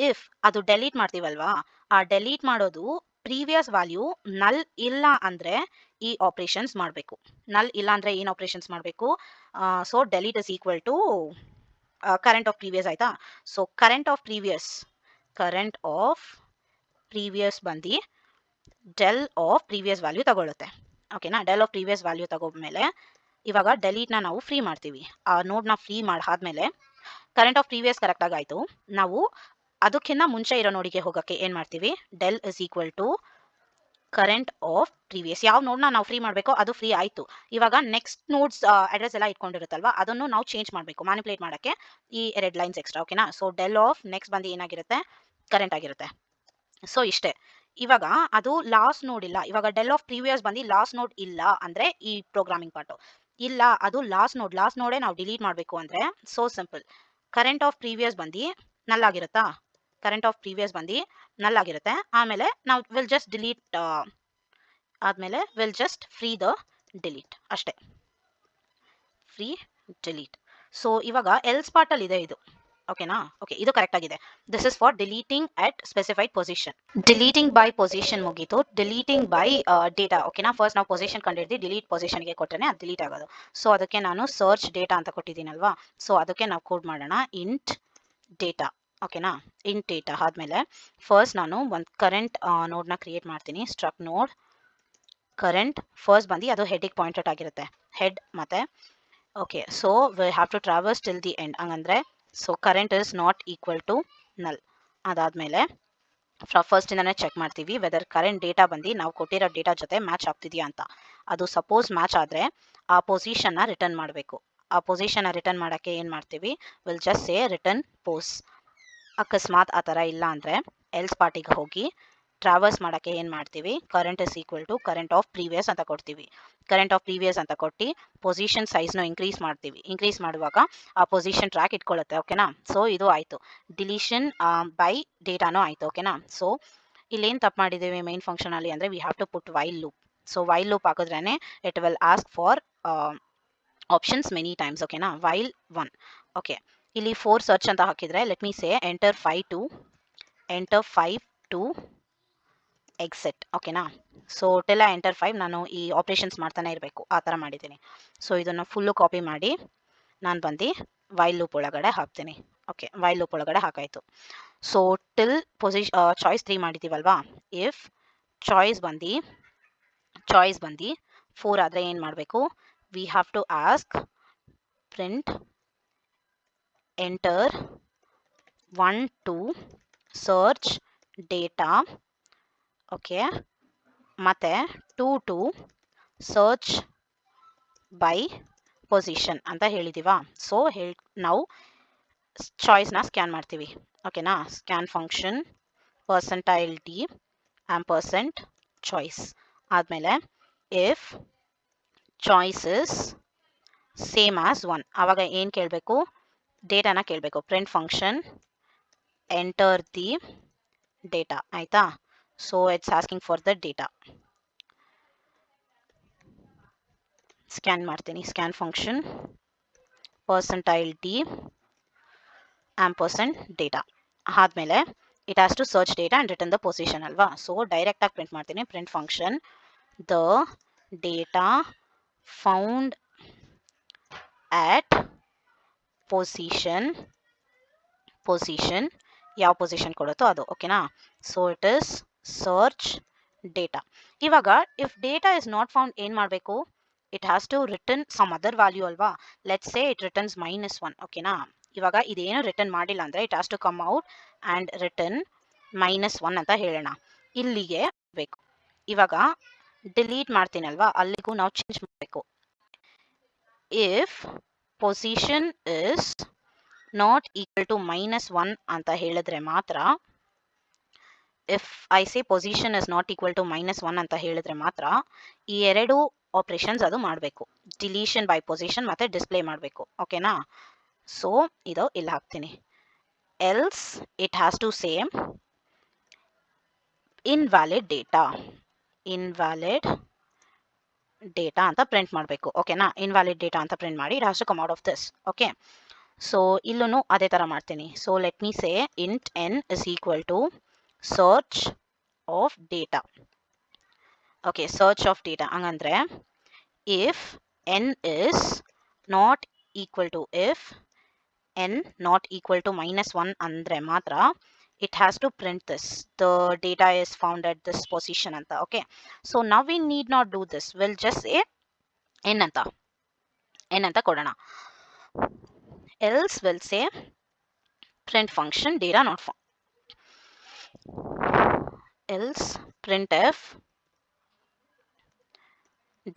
ಇಫ್ ಅದು ಡೆಲೀಟ್ ಮಾಡ್ತೀವಲ್ವಾ, ಆ ಡೆಲೀಟ್ ಮಾಡೋದು ಪ್ರೀವಿಯಸ್ ವ್ಯಾಲ್ಯೂ ನಲ್ ಇಲ್ಲ ಅಂದರೆ ಈ ಆಪ್ರೇಷನ್ಸ್ ಮಾಡಬೇಕು. ನಲ್ ಇಲ್ಲ ಅಂದರೆ ಏನು ಆಪ್ರೇಷನ್ಸ್ ಮಾಡಬೇಕು, so delete is equal to current of previous ಆಯಿತಾ. ಸೊ ಕರೆಂಟ್ ಆಫ್ ಪ್ರೀವಿಯಸ್ ಬಂದು ಡೆಲ್ ಆಫ್ ಪ್ರೀವಿಯಸ್ ವ್ಯಾಲ್ಯೂ ತಗೊಳುತ್ತೆ ಓಕೆನಾ. ಡೆಲ್ ಆಫ್ ಪ್ರೀವಿಯಸ್ ವ್ಯಾಲ್ಯೂ ತಗೊಂಡ್ಮೇಲೆ ಇವಾಗ ಡೆಲೀಟ್ನ ನಾವು ಫ್ರೀ ಮಾಡ್ತೀವಿ. ಆ ನೋಡ್ನ ಫ್ರೀ ಮಾಡಾದ್ಮೇಲೆ ಕರೆಂಟ್ ಆಫ್ ಪ್ರೀವಿಯಸ್ ಕರೆಕ್ಟಾಗಿ ಆಯಿತು. ನಾವು ಅದಕ್ಕಿಂತ ಮುಂಚೆ ಇರೋ ನೋಡಿಗೆ ಹೋಗೋಕ್ಕೆ ಏನು ಮಾಡ್ತೀವಿ, del is equal to current of previous. ಯಾವ ನೋಡ್ನ ನಾವು ಫ್ರೀ ಮಾಡಬೇಕೋ ಅದು ಫ್ರೀ ಆಯಿತು. ಇವಾಗ ನೆಕ್ಸ್ಟ್ ನೋಡ್ಸ್ ಅಡ್ರೆಸ್ ಎಲ್ಲ ಇಟ್ಕೊಂಡಿರುತ್ತಲ್ವ ಅದನ್ನು ನಾವು ಚೇಂಜ್ ಮಾಡಬೇಕು ಮ್ಯಾನಿಪುಲೇಟ್ ಮಾಡೋಕ್ಕೆ ಈ 2 ಲೈನ್ಸ್ ಎಕ್ಸ್ಟ್ರಾ ಓಕೆನಾ. ಸೊ ಡೆಲ್ ಆಫ್ ನೆಕ್ಸ್ಟ್ ಬಂದು ಏನಾಗಿರುತ್ತೆ, ಕರೆಂಟ್ ಆಗಿರುತ್ತೆ. ಸೊ ಇಷ್ಟೇ. ಇವಾಗ ಅದು ಲಾಸ್ಟ್ ನೋಡ್ ಇಲ್ಲ, ಇವಾಗ ಡೆಲ್ ಆಫ್ ಪ್ರೀವಿಯಸ್ ಬಂದು ಲಾಸ್ಟ್ ನೋಡ್ ಇಲ್ಲ ಅಂದರೆ ಈ ಪ್ರೋಗ್ರಾಮಿಂಗ್ ಪಾರ್ಟು ಇಲ್ಲ, ಅದು ಲಾಸ್ಟ್ ನೋಡೇ ನಾವು ಡಿಲೀಟ್ ಮಾಡಬೇಕು ಅಂದರೆ so simple. Current of previous ಬಂದು ನಲ್ ಆಗಿರುತ್ತಾ, ಕರೆಂಟ್ ಆಫ್ ಪ್ರೀವಿಯಸ್ ಬಂದು ನಲ್ ಆಗಿರುತ್ತೆ. ಆಮೇಲೆ ನಾವು ವಿಲ್ ಜಸ್ಟ್ ಡಿಲೀಟ್, ಆದಮೇಲೆ will just free the delete ಅಷ್ಟೇ, ಫ್ರೀ ಡಿಲೀಟ್. ಸೊ ಇವಾಗ ಎಲ್ಸ್ ಪಾರ್ಟಲ್ಲಿ ಇದೆ ಇದು, ಓಕೆನಾ? ಓಕೆ, ಇದು ಕರೆಕ್ಟ್ ಆಗಿದೆ. This is for deleting at specified position. Deleting by position ಮುಗೀತು. ಡಿಲೀಟಿಂಗ್ ಬೈ ಡೇಟಾ, ಓಕೆನಾ? ಫಸ್ಟ್ ನಾವು ಪೊಸಿಷನ್ ಕಂಡಿಡ್ದು ಡಿಲೀಟ್ ಪೊಸಿಷನ್ಗೆ ಕೊಟ್ಟರೆ ಅದು ಡಿಲೀಟ್ ಆಗೋದು. ಸೊ ಅದಕ್ಕೆ ನಾನು ಸರ್ಚ್ ಡೇಟಾ ಅಂತ ಕೊಟ್ಟಿದ್ದೀನಲ್ವಾ, ಸೊ ಅದಕ್ಕೆ ನಾವು ಕೋಡ್ ಮಾಡೋಣ ಇಂಟ್ ಡೇಟಾ, ಓಕೆನಾ? ಇಂಟ್ ಡೇಟಾ ಆದಮೇಲೆ ಫಸ್ಟ್ ನಾನು ಒಂದು ಕರೆಂಟ್ ನೋಡ್ನ ಕ್ರಿಯೇಟ್ ಮಾಡ್ತೀನಿ. ಸ್ಟ್ರಕ್ ನೋಡ್ ಕರೆಂಟ್ ಫಸ್ಟ್ ಬಂದು ಅದು ಹೆಡ್ಗೆ ಪಾಯಿಂಟೆಡ್ ಆಗಿರುತ್ತೆ, ಹೆಡ್ ಮತ್ತೆ okay. So we have to traverse till the end, ಹಂಗಂದ್ರೆ so current is not equal to null. ಅದಾದಮೇಲೆ ಫಸ್ಟಿಂದನೇ ಚೆಕ್ ಮಾಡ್ತೀವಿ ವೆದರ್ ಕರೆಂಟ್ ಡೇಟಾ ಬಂದು ನಾವು ಕೊಟ್ಟಿರೋ ಡೇಟಾ ಜೊತೆ ಮ್ಯಾಚ್ ಆಗ್ತಿದೆಯಾ ಅಂತ. ಅದು ಸಪೋಸ್ ಮ್ಯಾಚ್ ಆದರೆ ಆ ಪೊಸಿಷನ್ನ ರಿಟರ್ನ್ ಮಾಡಬೇಕು. ಆ ಪೊಸಿಷನ್ನ ರಿಟರ್ನ್ ಮಾಡೋಕ್ಕೆ ಏನು ಮಾಡ್ತೀವಿ, will just say return pose. ಅಕಸ್ಮಾತ್ ಆ ಥರ ಇಲ್ಲ ಅಂದರೆ ಎಲ್ಸ್ ಪಾರ್ಟಿಗೆ ಹೋಗಿ ಟ್ರಾವರ್ಸ್ ಮಾಡೋಕ್ಕೆ ಏನು ಮಾಡ್ತೀವಿ, current is equal to current of previous ಅಂತ ಕೊಡ್ತೀವಿ. ಕರೆಂಟ್ ಆಫ್ ಪ್ರೀವಿಯಸ್ ಅಂತ ಕೊಟ್ಟು ಪೊಸಿಷನ್ ಸೈಜ್ನ ಇನ್ಕ್ರೀಸ್ ಮಾಡ್ತೀವಿ. ಇನ್ಕ್ರೀಸ್ ಮಾಡುವಾಗ ಆ ಪೊಸಿಷನ್ ಟ್ರ್ಯಾಕ್ ಇಟ್ಕೊಳ್ಳುತ್ತೆ, ಓಕೆನಾ? ಸೊ ಇದು ಆಯಿತು, ಡಿಲೀಷನ್ ಬೈ ಡೇಟಾನೂ ಆಯಿತು, ಓಕೆನಾ? ಸೊ ಇಲ್ಲೇನು ತಪ್ಪು ಮಾಡಿದ್ದೀವಿ ಮೈನ್ ಫಂಕ್ಷನಲ್ಲಿ ಅಂದರೆ we have to put while loop. So while loop ಹಾಕಿದ್ರೇ it will ask for options many times, ಓಕೆನಾ? While 1, okay. ಇಲ್ಲಿ 4 ಸರ್ಚ್ ಅಂತ ಹಾಕಿದರೆ let me say enter 5 to exit, ಓಕೆನಾ? ಸೊ ಟಿಲ್ ಎಂಟರ್ 5 ನಾನು ಈ ಆಪ್ರೇಷನ್ಸ್ ಮಾಡ್ತಾನೆ ಇರಬೇಕು, ಆ ಥರ ಮಾಡಿದ್ದೀನಿ. ಸೊ ಇದನ್ನು ಫುಲ್ಲು ಕಾಪಿ ಮಾಡಿ ನಾನು ಬಂದು ವೈಲ್ ಲೂಪ್ ಒಳಗಡೆ ಹಾಕ್ತೀನಿ. ಓಕೆ, ವೈಲ್ ಲೂಪ್ ಒಳಗಡೆ ಹಾಕಾಯಿತು. ಸೊ ಟಿಲ್ ಚಾಯ್ಸ್ 3 ಮಾಡಿದ್ದೀವಲ್ವಾ, ಇಫ್ ಚಾಯ್ಸ್ ಬಂದು 4 ಆದರೆ ಏನು ಮಾಡಬೇಕು, we have to ask print enter 1 to search data, okay, ಮತ್ತು 2 ಟು ಸರ್ಚ್ ಬೈ ಪೊಸಿಷನ್ ಅಂತ ಹೇಳಿದ್ದೀವಾ. ಸೊ ನಾವು ಚಾಯ್ಸ್ನ ಸ್ಕ್ಯಾನ್ ಮಾಡ್ತೀವಿ, ಓಕೆನಾ? Scan function percentile d ampersand choice ಆದಮೇಲೆ if choice is same as 1, ಆವಾಗ ಏನು ಕೇಳಬೇಕು, ಡೇಟಾನ ಕೇಳಬೇಕು. Print function enter the data, ಆಯಿತಾ? So it's asking for the data. Scan ಮಾಡ್ತೀನಿ, scan function percentile d ampersand data ಆದಮೇಲೆ it has to search data and return the position ಅಲ್ವಾ. ಸೊ ಡೈರೆಕ್ಟಾಗಿ ಪ್ರಿಂಟ್ ಮಾಡ್ತೀನಿ. Print function the data found at position ಯಾವ ಪೊಸಿಷನ್ ಕೊಡುತ್ತೋ ಅದು, ಓಕೆನಾ? So it is search data. ಇವಾಗ if data is not found ಏನು ಮಾಡಬೇಕು, it has to return some other value ಅಲ್ವಾ. ಲೆಟ್ಸ್ ಸೇ ಇಟ್ ರಿಟರ್ನ್ಸ್ -1, ಓಕೆನಾ? ಇವಾಗ ಇದೇನು ರಿಟರ್ನ್ ಮಾಡಿಲ್ಲ ಅಂದರೆ it has to come out and return -1 ಅಂತ ಹೇಳೋಣ. ಇಲ್ಲಿಗೆ ಬೇಕು. ಇವಾಗ ಡಿಲೀಟ್ ಮಾಡ್ತೀನಲ್ವಾ, ಅಲ್ಲಿಗೂ ನಾವು ಚೇಂಜ್ ಮಾಡಬೇಕು. If position is not equal to -1 ಅಂತ ಹೇಳಿದ್ರೆ ಮಾತ್ರ, if I say position is not equal to -1 ಅಂತ ಹೇಳಿದ್ರೆ ಮಾತ್ರ ಈ ಎರಡು ಆಪ್ರೇಷನ್ಸ್ ಅದು ಮಾಡಬೇಕು, ಡಿಲೀಷನ್ ಬೈ ಪೊಸಿಷನ್ ಮತ್ತು ಡಿಸ್ಪ್ಲೇ ಮಾಡಬೇಕು, ಓಕೆನಾ? ಸೊ ಇದು ಇಲ್ಲಿ ಹಾಕ್ತೀನಿ. Else it has to say invalid data ಅಂತ ಪ್ರಿಂಟ್ ಮಾಡಬೇಕು, ಓಕೆನಾ? ಇನ್ವ್ಯಾಲಿಡ್ ಡೇಟಾ ಅಂತ ಪ್ರಿಂಟ್ ಮಾಡಿ it has to come out of this, okay? So ಇಲ್ಲೂ ಅದೇ ಥರ ಮಾಡ್ತೀನಿ. So let me say int n is equal to search of data, okay? Search of data ಹಂಗಂದರೆ if n is not equal to -1 ಅಂದರೆ ಮಾತ್ರ it has to print this, the data is found at this position anta, okay? So now we need not do this, we'll just say n anta kodana. Else we'll say print function data not found, else printf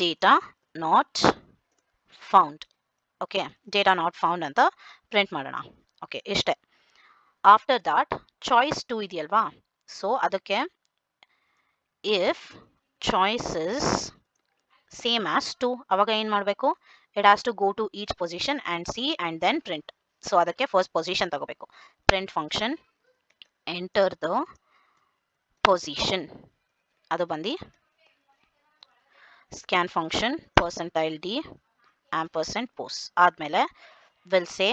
data not found, okay? Data not found anta print madana, okay? ishte. After that choice 2 ಇದೆಯಲ್ವಾ, ಸೊ ಅದಕ್ಕೆ if choice is same as 2 ಅವಾಗ ಏನು ಮಾಡಬೇಕು, it has to go to each position and see and then print. So ಅದಕ್ಕೆ ಫಸ್ಟ್ ಪೊಸಿಷನ್ ತಗೋಬೇಕು. Print function enter the position, ಅದು ಬಂದು scan function percentile d ampersand pos ಆದಮೇಲೆ ವಿಲ್ ಸೇ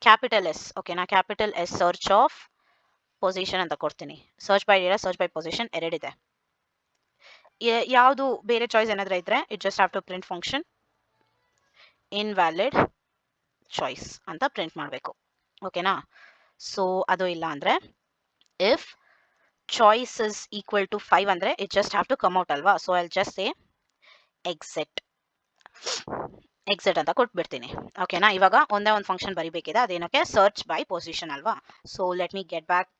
ಕ್ಯಾಪಿಟಲ್ ಎಸ್. ಓಕೆನಾ, capital S search of position ಅಂತ ಕೊಡ್ತೀನಿ. Search by data, search by position ಎರಡಿದೆ. ಯಾವುದು ಬೇರೆ ಚಾಯ್ಸ್ ಏನಾದರೂ ಇದ್ರೆ it just have to print function invalid choice ಅಂತ ಪ್ರಿಂಟ್ ಮಾಡಬೇಕು. ಓಕೆನಾ, ಸೊ ಅದು ಇಲ್ಲ ಅಂದರೆ if choice is equal to 5 ಅಂದರೆ it just have to come out ಅಲ್ವಾ. So I just say exit ಅಂತ ಕೊಟ್ಬಿಡ್ತೀನಿ. ಓಕೆನಾ, ಇವಾಗ ಒಂದೇ ಒಂದು ಫಂಕ್ಷನ್ ಬರಿಬೇಕಿದೆ, ಅದೇನಕ್ಕೆ ಸರ್ಚ್ ಬೈ ಪೊಸಿಷನ್ ಅಲ್ವಾ. So let me get back.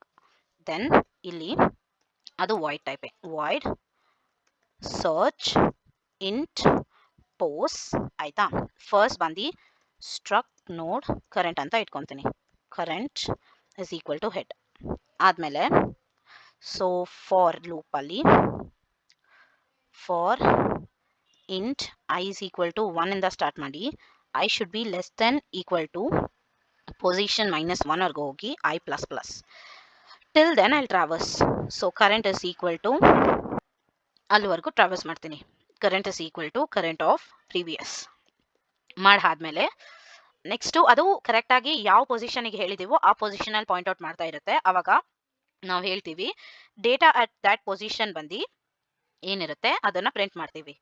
Then ಇಲ್ಲಿ ಅದು ವಾಯ್ಡ್ ಟೈಪೇ, ವಾಯ್ಡ್ ಸರ್ಚ್ ಇಂಟ್ ಪೋಸ್ ಆಯ್ತಾ. ಫಸ್ಟ್ ಬಂದು ಸ್ಟ್ರಕ್ ನೋಡ್ ಕರೆಂಟ್ ಅಂತ ಇಟ್ಕೊತೀನಿ. Current is equal to head ಆದಮೇಲೆ ಸೊ ಫಾರ್ ಲೂಪಲ್ಲಿ for int I is equal to 1 ಇಂದ ಸ್ಟಾರ್ಟ್ ಮಾಡಿ I should be less than equal to position minus 1 ವರ್ಗೂ ಹೋಗಿ I plus plus. Till then I'll traverse. So current is equal to ಅಲ್ಲಿವರೆಗೂ ಟ್ರಾವರ್ಸ್ ಮಾಡ್ತೀನಿ. Current is equal to current of previous ಮಾಡಾದ್ಮೇಲೆ ನೆಕ್ಸ್ಟು ಅದು ಕರೆಕ್ಟಾಗಿ ಯಾವ ಪೊಸಿಷನಿಗೆ ಹೇಳಿದೀವೋ ಆ ಪೊಸಿಷನಲ್ಲಿ ಪಾಯಿಂಟ್ ಔಟ್ ಮಾಡ್ತಾ ಇರುತ್ತೆ. ಅವಾಗ ನಾವು ಹೇಳ್ತೀವಿ ಡೇಟಾ ಅಟ್ ದ್ಯಾಟ್ ಪೊಸಿಷನ್ ಬಂದು ಏನಿರುತ್ತೆ ಅದನ್ನು ಪ್ರಿಂಟ್ ಮಾಡ್ತೀವಿ.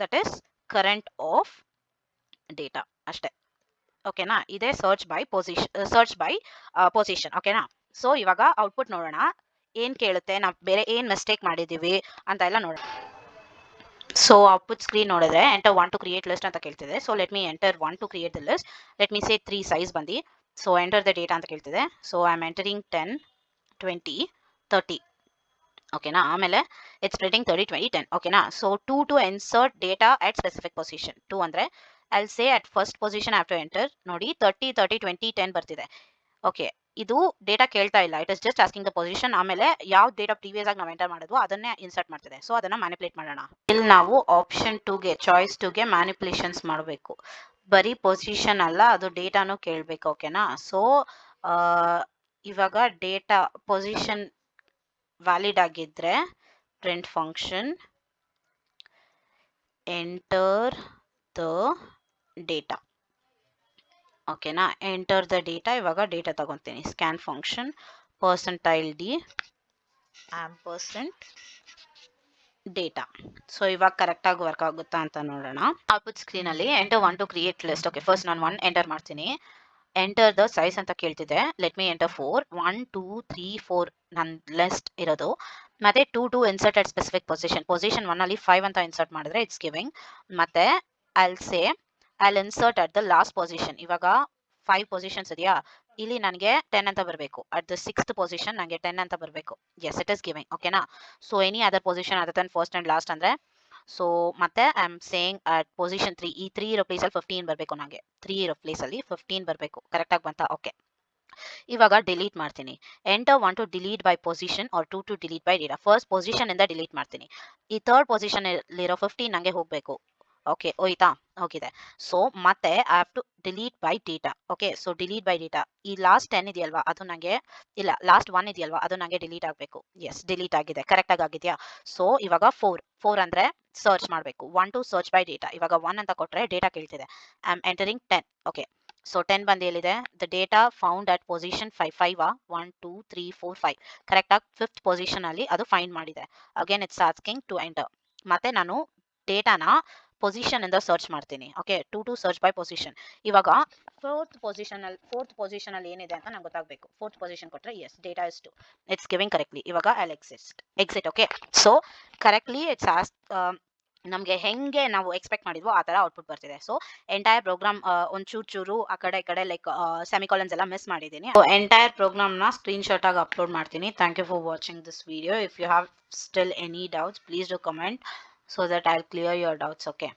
That is current off data ಅಷ್ಟೇ. ಓಕೆನಾ, ಇದೇ ಸರ್ಚ್ ಬೈ ಪೊಸಿಷನ್. ಓಕೆನಾ, ಸೊ ಇವಾಗ ಔಟ್ಪುಟ್ ನೋಡೋಣ ಏನು ಕೇಳುತ್ತೆ, ನಾವು ಬೇರೆ ಏನು ಮಿಸ್ಟೇಕ್ ಮಾಡಿದ್ದೀವಿ ಅಂತ ಎಲ್ಲ ನೋಡೋಣ. ಸೊ ಔಟ್ಪುಟ್ ಸ್ಕ್ರೀನ್ ನೋಡಿದ್ರೆ ಎಂಟರ್ 1 ಟು ಕ್ರಿಯೇಟ್ ಲಿಸ್ಟ್ ಅಂತ ಕೇಳ್ತಿದೆ. So let me enter 1 to create the list. Let me say 3 size ಬಂದು. ಸೊ ಎಂಟರ್ ದ ಡೇಟಾ ಅಂತ ಕೇಳ್ತಿದೆ. So I am entering 10, 20, 30. ಓಕೆನಾ, ಆಮೇಲೆ ಇಟ್ಸ್ ಪ್ರಿಂಟಿಂಗ್ 30, 20, 10. ಓಕೆನಾ, so 2 to insert data at specific position. 2 ಅಂದರೆ I say at first position have to enter. ನೋಡಿ 30, 30, 20, 10 ಬರ್ತಿದೆ. ಓಕೆ, ಇದು ಡೇಟಾ ಕೇಳ್ತಾ ಇಲ್ಲ, it is just asking the position. ಆಮೇಲೆ ಯಾವ ಡೇಟಾ ಪ್ರೀವಿಯಸ್ ಆಗಿ ನಾವು ಎಂಟರ್ ಮಾಡೋದು ಅದನ್ನೇ ಇನ್ಸರ್ಟ್ ಮಾಡ್ತಿದೆ. ಸೊ ಅದನ್ನು ಮ್ಯಾನಿಪುಲೇಟ್ ಮಾಡೋಣ. ಇಲ್ಲಿ ನಾವು ಆಪ್ಷನ್ 2ಗೆ ಚಾಯ್ಸ್ 2ಗೆ ಮ್ಯಾನಿಪುಲೇಷನ್ಸ್ ಮಾಡಬೇಕು. ಬರೀ ಪೊಸಿಷನ್ ಅಲ್ಲ, ಅದು ಡೇಟಾನು ಕೇಳಬೇಕು. ಓಕೆನಾ, ಸೊ ಇವಾಗ ಡೇಟಾ ಪೊಸಿಷನ್ ವ್ಯಾಲಿಡ್ ಆಗಿದ್ರೆ print function enter the data. ಓಕೆನಾ, ಎಂಟರ್ ದ ಡೇಟಾ. ಇವಾಗ ಡೇಟಾ ತಗೊತೀನಿ. Scan function percentile d ampersand data. So ಇವಾಗ ಕರೆಕ್ಟಾಗಿ ವರ್ಕ್ ಆಗುತ್ತಾ ಅಂತ ನೋಡೋಣ. ಔಟ್ಪುಟ್ ಸ್ಕ್ರೀನಲ್ಲಿ enter 1 to create list. Okay, first ನಾನು 1 ಎಂಟರ್ ಮಾಡ್ತೀನಿ. ಎಂಟರ್ ದ ಸೈಜ್ ಅಂತ ಕೇಳ್ತಿದೆ. Let me enter 4. 1, 2, 3, 4 ನನ್ನ ಲಿಸ್ಟ್ ಇರೋದು. ಮತ್ತೆ 2 to insert at specific position. Position 1 ಅಲ್ಲಿ 5 ಅಂತ ಇನ್ಸರ್ಟ್ ಮಾಡಿದ್ರೆ ಇಟ್ಸ್ ಗಿವಿಂಗ್. ಮತ್ತೆ I'll insert at the last position. ಇವಾಗ 5 ಪೊಸಿಷನ್ಸ್ ಇದೆಯಾ, ಇಲ್ಲಿ ನನಗೆ 10 ಅಂತ ಬರಬೇಕು. ಅಟ್ ದ 6th ಪೊಸಿಷನ್ ನನಗೆ 10 ಅಂತ ಬರಬೇಕು. Yes, it is giving. ಓಕೆನಾ, so any other position other than first and last ಅಂದರೆ ಸೊ ಮತ್ತೆ I am saying at position 3, ಈ 3 ಇರೋ ಪ್ಲೇಸಲ್ಲಿ 15 ಬರಬೇಕು. ನನಗೆ 3 ಇರೋ ಪ್ಲೇಸಲ್ಲಿ 15 ಬರಬೇಕು. ಕರೆಕ್ಟಾಗಿ ಬಂತಾ? ಓಕೆ, ಇವಾಗ ಡಿಲೀಟ್ ಮಾಡ್ತೀನಿ. Enter 1 to delete by position or 2 to delete by data. First position ಇಂದ ಡಿಲೀಟ್ ಮಾಡ್ತೀನಿ. ಈ ಥರ್ಡ್ ಪೊಸಿಷನ್ ಇರೋ 15 ನನಗೆ ಹೋಗಬೇಕು. ಓಕೆ, ಹೋಯ್ತಾ? ಹೋಗಿದೆ. ಸೊ ಮತ್ತೆ I have to delete by data. Okay, so delete by data. ಈ ಲಾಸ್ಟ್ 10 ಇದೆಯಲ್ವಾ ಅದು ನನಗೆ ಇಲ್ಲ, ಲಾಸ್ಟ್ 1 ಇದೆಯಲ್ವಾ ಅದು ನನಗೆ ಡಿಲೀಟ್ ಆಗಬೇಕು. ಎಸ್, ಡಿಲೀಟ್ ಆಗಿದೆ. ಕರೆಕ್ಟಾಗಿ ಆಗಿದೆಯಾ? ಸೊ ಇವಾಗ 4 ಅಂದರೆ ಸರ್ಚ್ ಮಾಡಬೇಕು. 1 ಟು ಸರ್ಚ್ ಬೈ ಡೇಟಾ. ಇವಾಗ 1 ಅಂತ ಕೊಟ್ಟರೆ ಡೇಟಾ ಕೇಳ್ತಿದೆ. I am entering 10. Okay, so 10 ಬಂದು ಎಲ್ಲಿದೆ? The data found at position 5. 1, 2, 3, 4, 5 ಕರೆಕ್ಟಾಗಿ 5th ಪೊಸಿಷನಲ್ಲಿ ಅದು ಫೈಂಡ್ ಮಾಡಿದೆ. Again it's asking to enter. ಮತ್ತೆ ನಾನು ಡೇಟಾನ ಪೊಸಿಷನ್ ಇಂದ ಸರ್ಚ್ ಮಾಡ್ತೀನಿ. Okay, 2 to search by position. ಇವಾಗ 4th ಪೊಸಿಷನ್ ಅಲ್ಲಿ ಏನಿದೆ ಅಂತ ನಂಗೆ ಗೊತ್ತಾಗಬೇಕು. 4th ಪೊಸಿಷನ್ ಕೊಟ್ಟರೆ yes, data is 2. It's giving correctly. ಇವಾಗ I'll exit. Okay, so correctly it's ನಮಗೆ ಹೆಂಗೆ ನಾವು ಎಕ್ಸ್ಪೆಕ್ಟ್ ಮಾಡಿದ್ವೋ ಆ ಥರ ಔಟ್ಪುಟ್ ಬರ್ತಿದೆ. ಸೊ ಎಂಟೈರ್ ಪ್ರೋಗ್ರಾಮ್ ಒಂಚೂರು ಆ ಕಡೆ ಈ ಕಡೆ ಲೈಕ್ ಸೆಮಿಕಾಲನ್ಸ್ ಎಲ್ಲ ಮಿಸ್ ಮಾಡಿದ್ದೀನಿ. ಸೊ ಎಂಟೈರ್ ಪ್ರೋಗ್ರಾಮ್ನ ಸ್ಕ್ರೀನ್ಶಾಟ್ ಆಗಿ ಅಪ್ಲೋಡ್ ಮಾಡ್ತೀನಿ. Thank you for watching this video. If you have still any doubts please do comment so that I'll clear your doubts. Okay.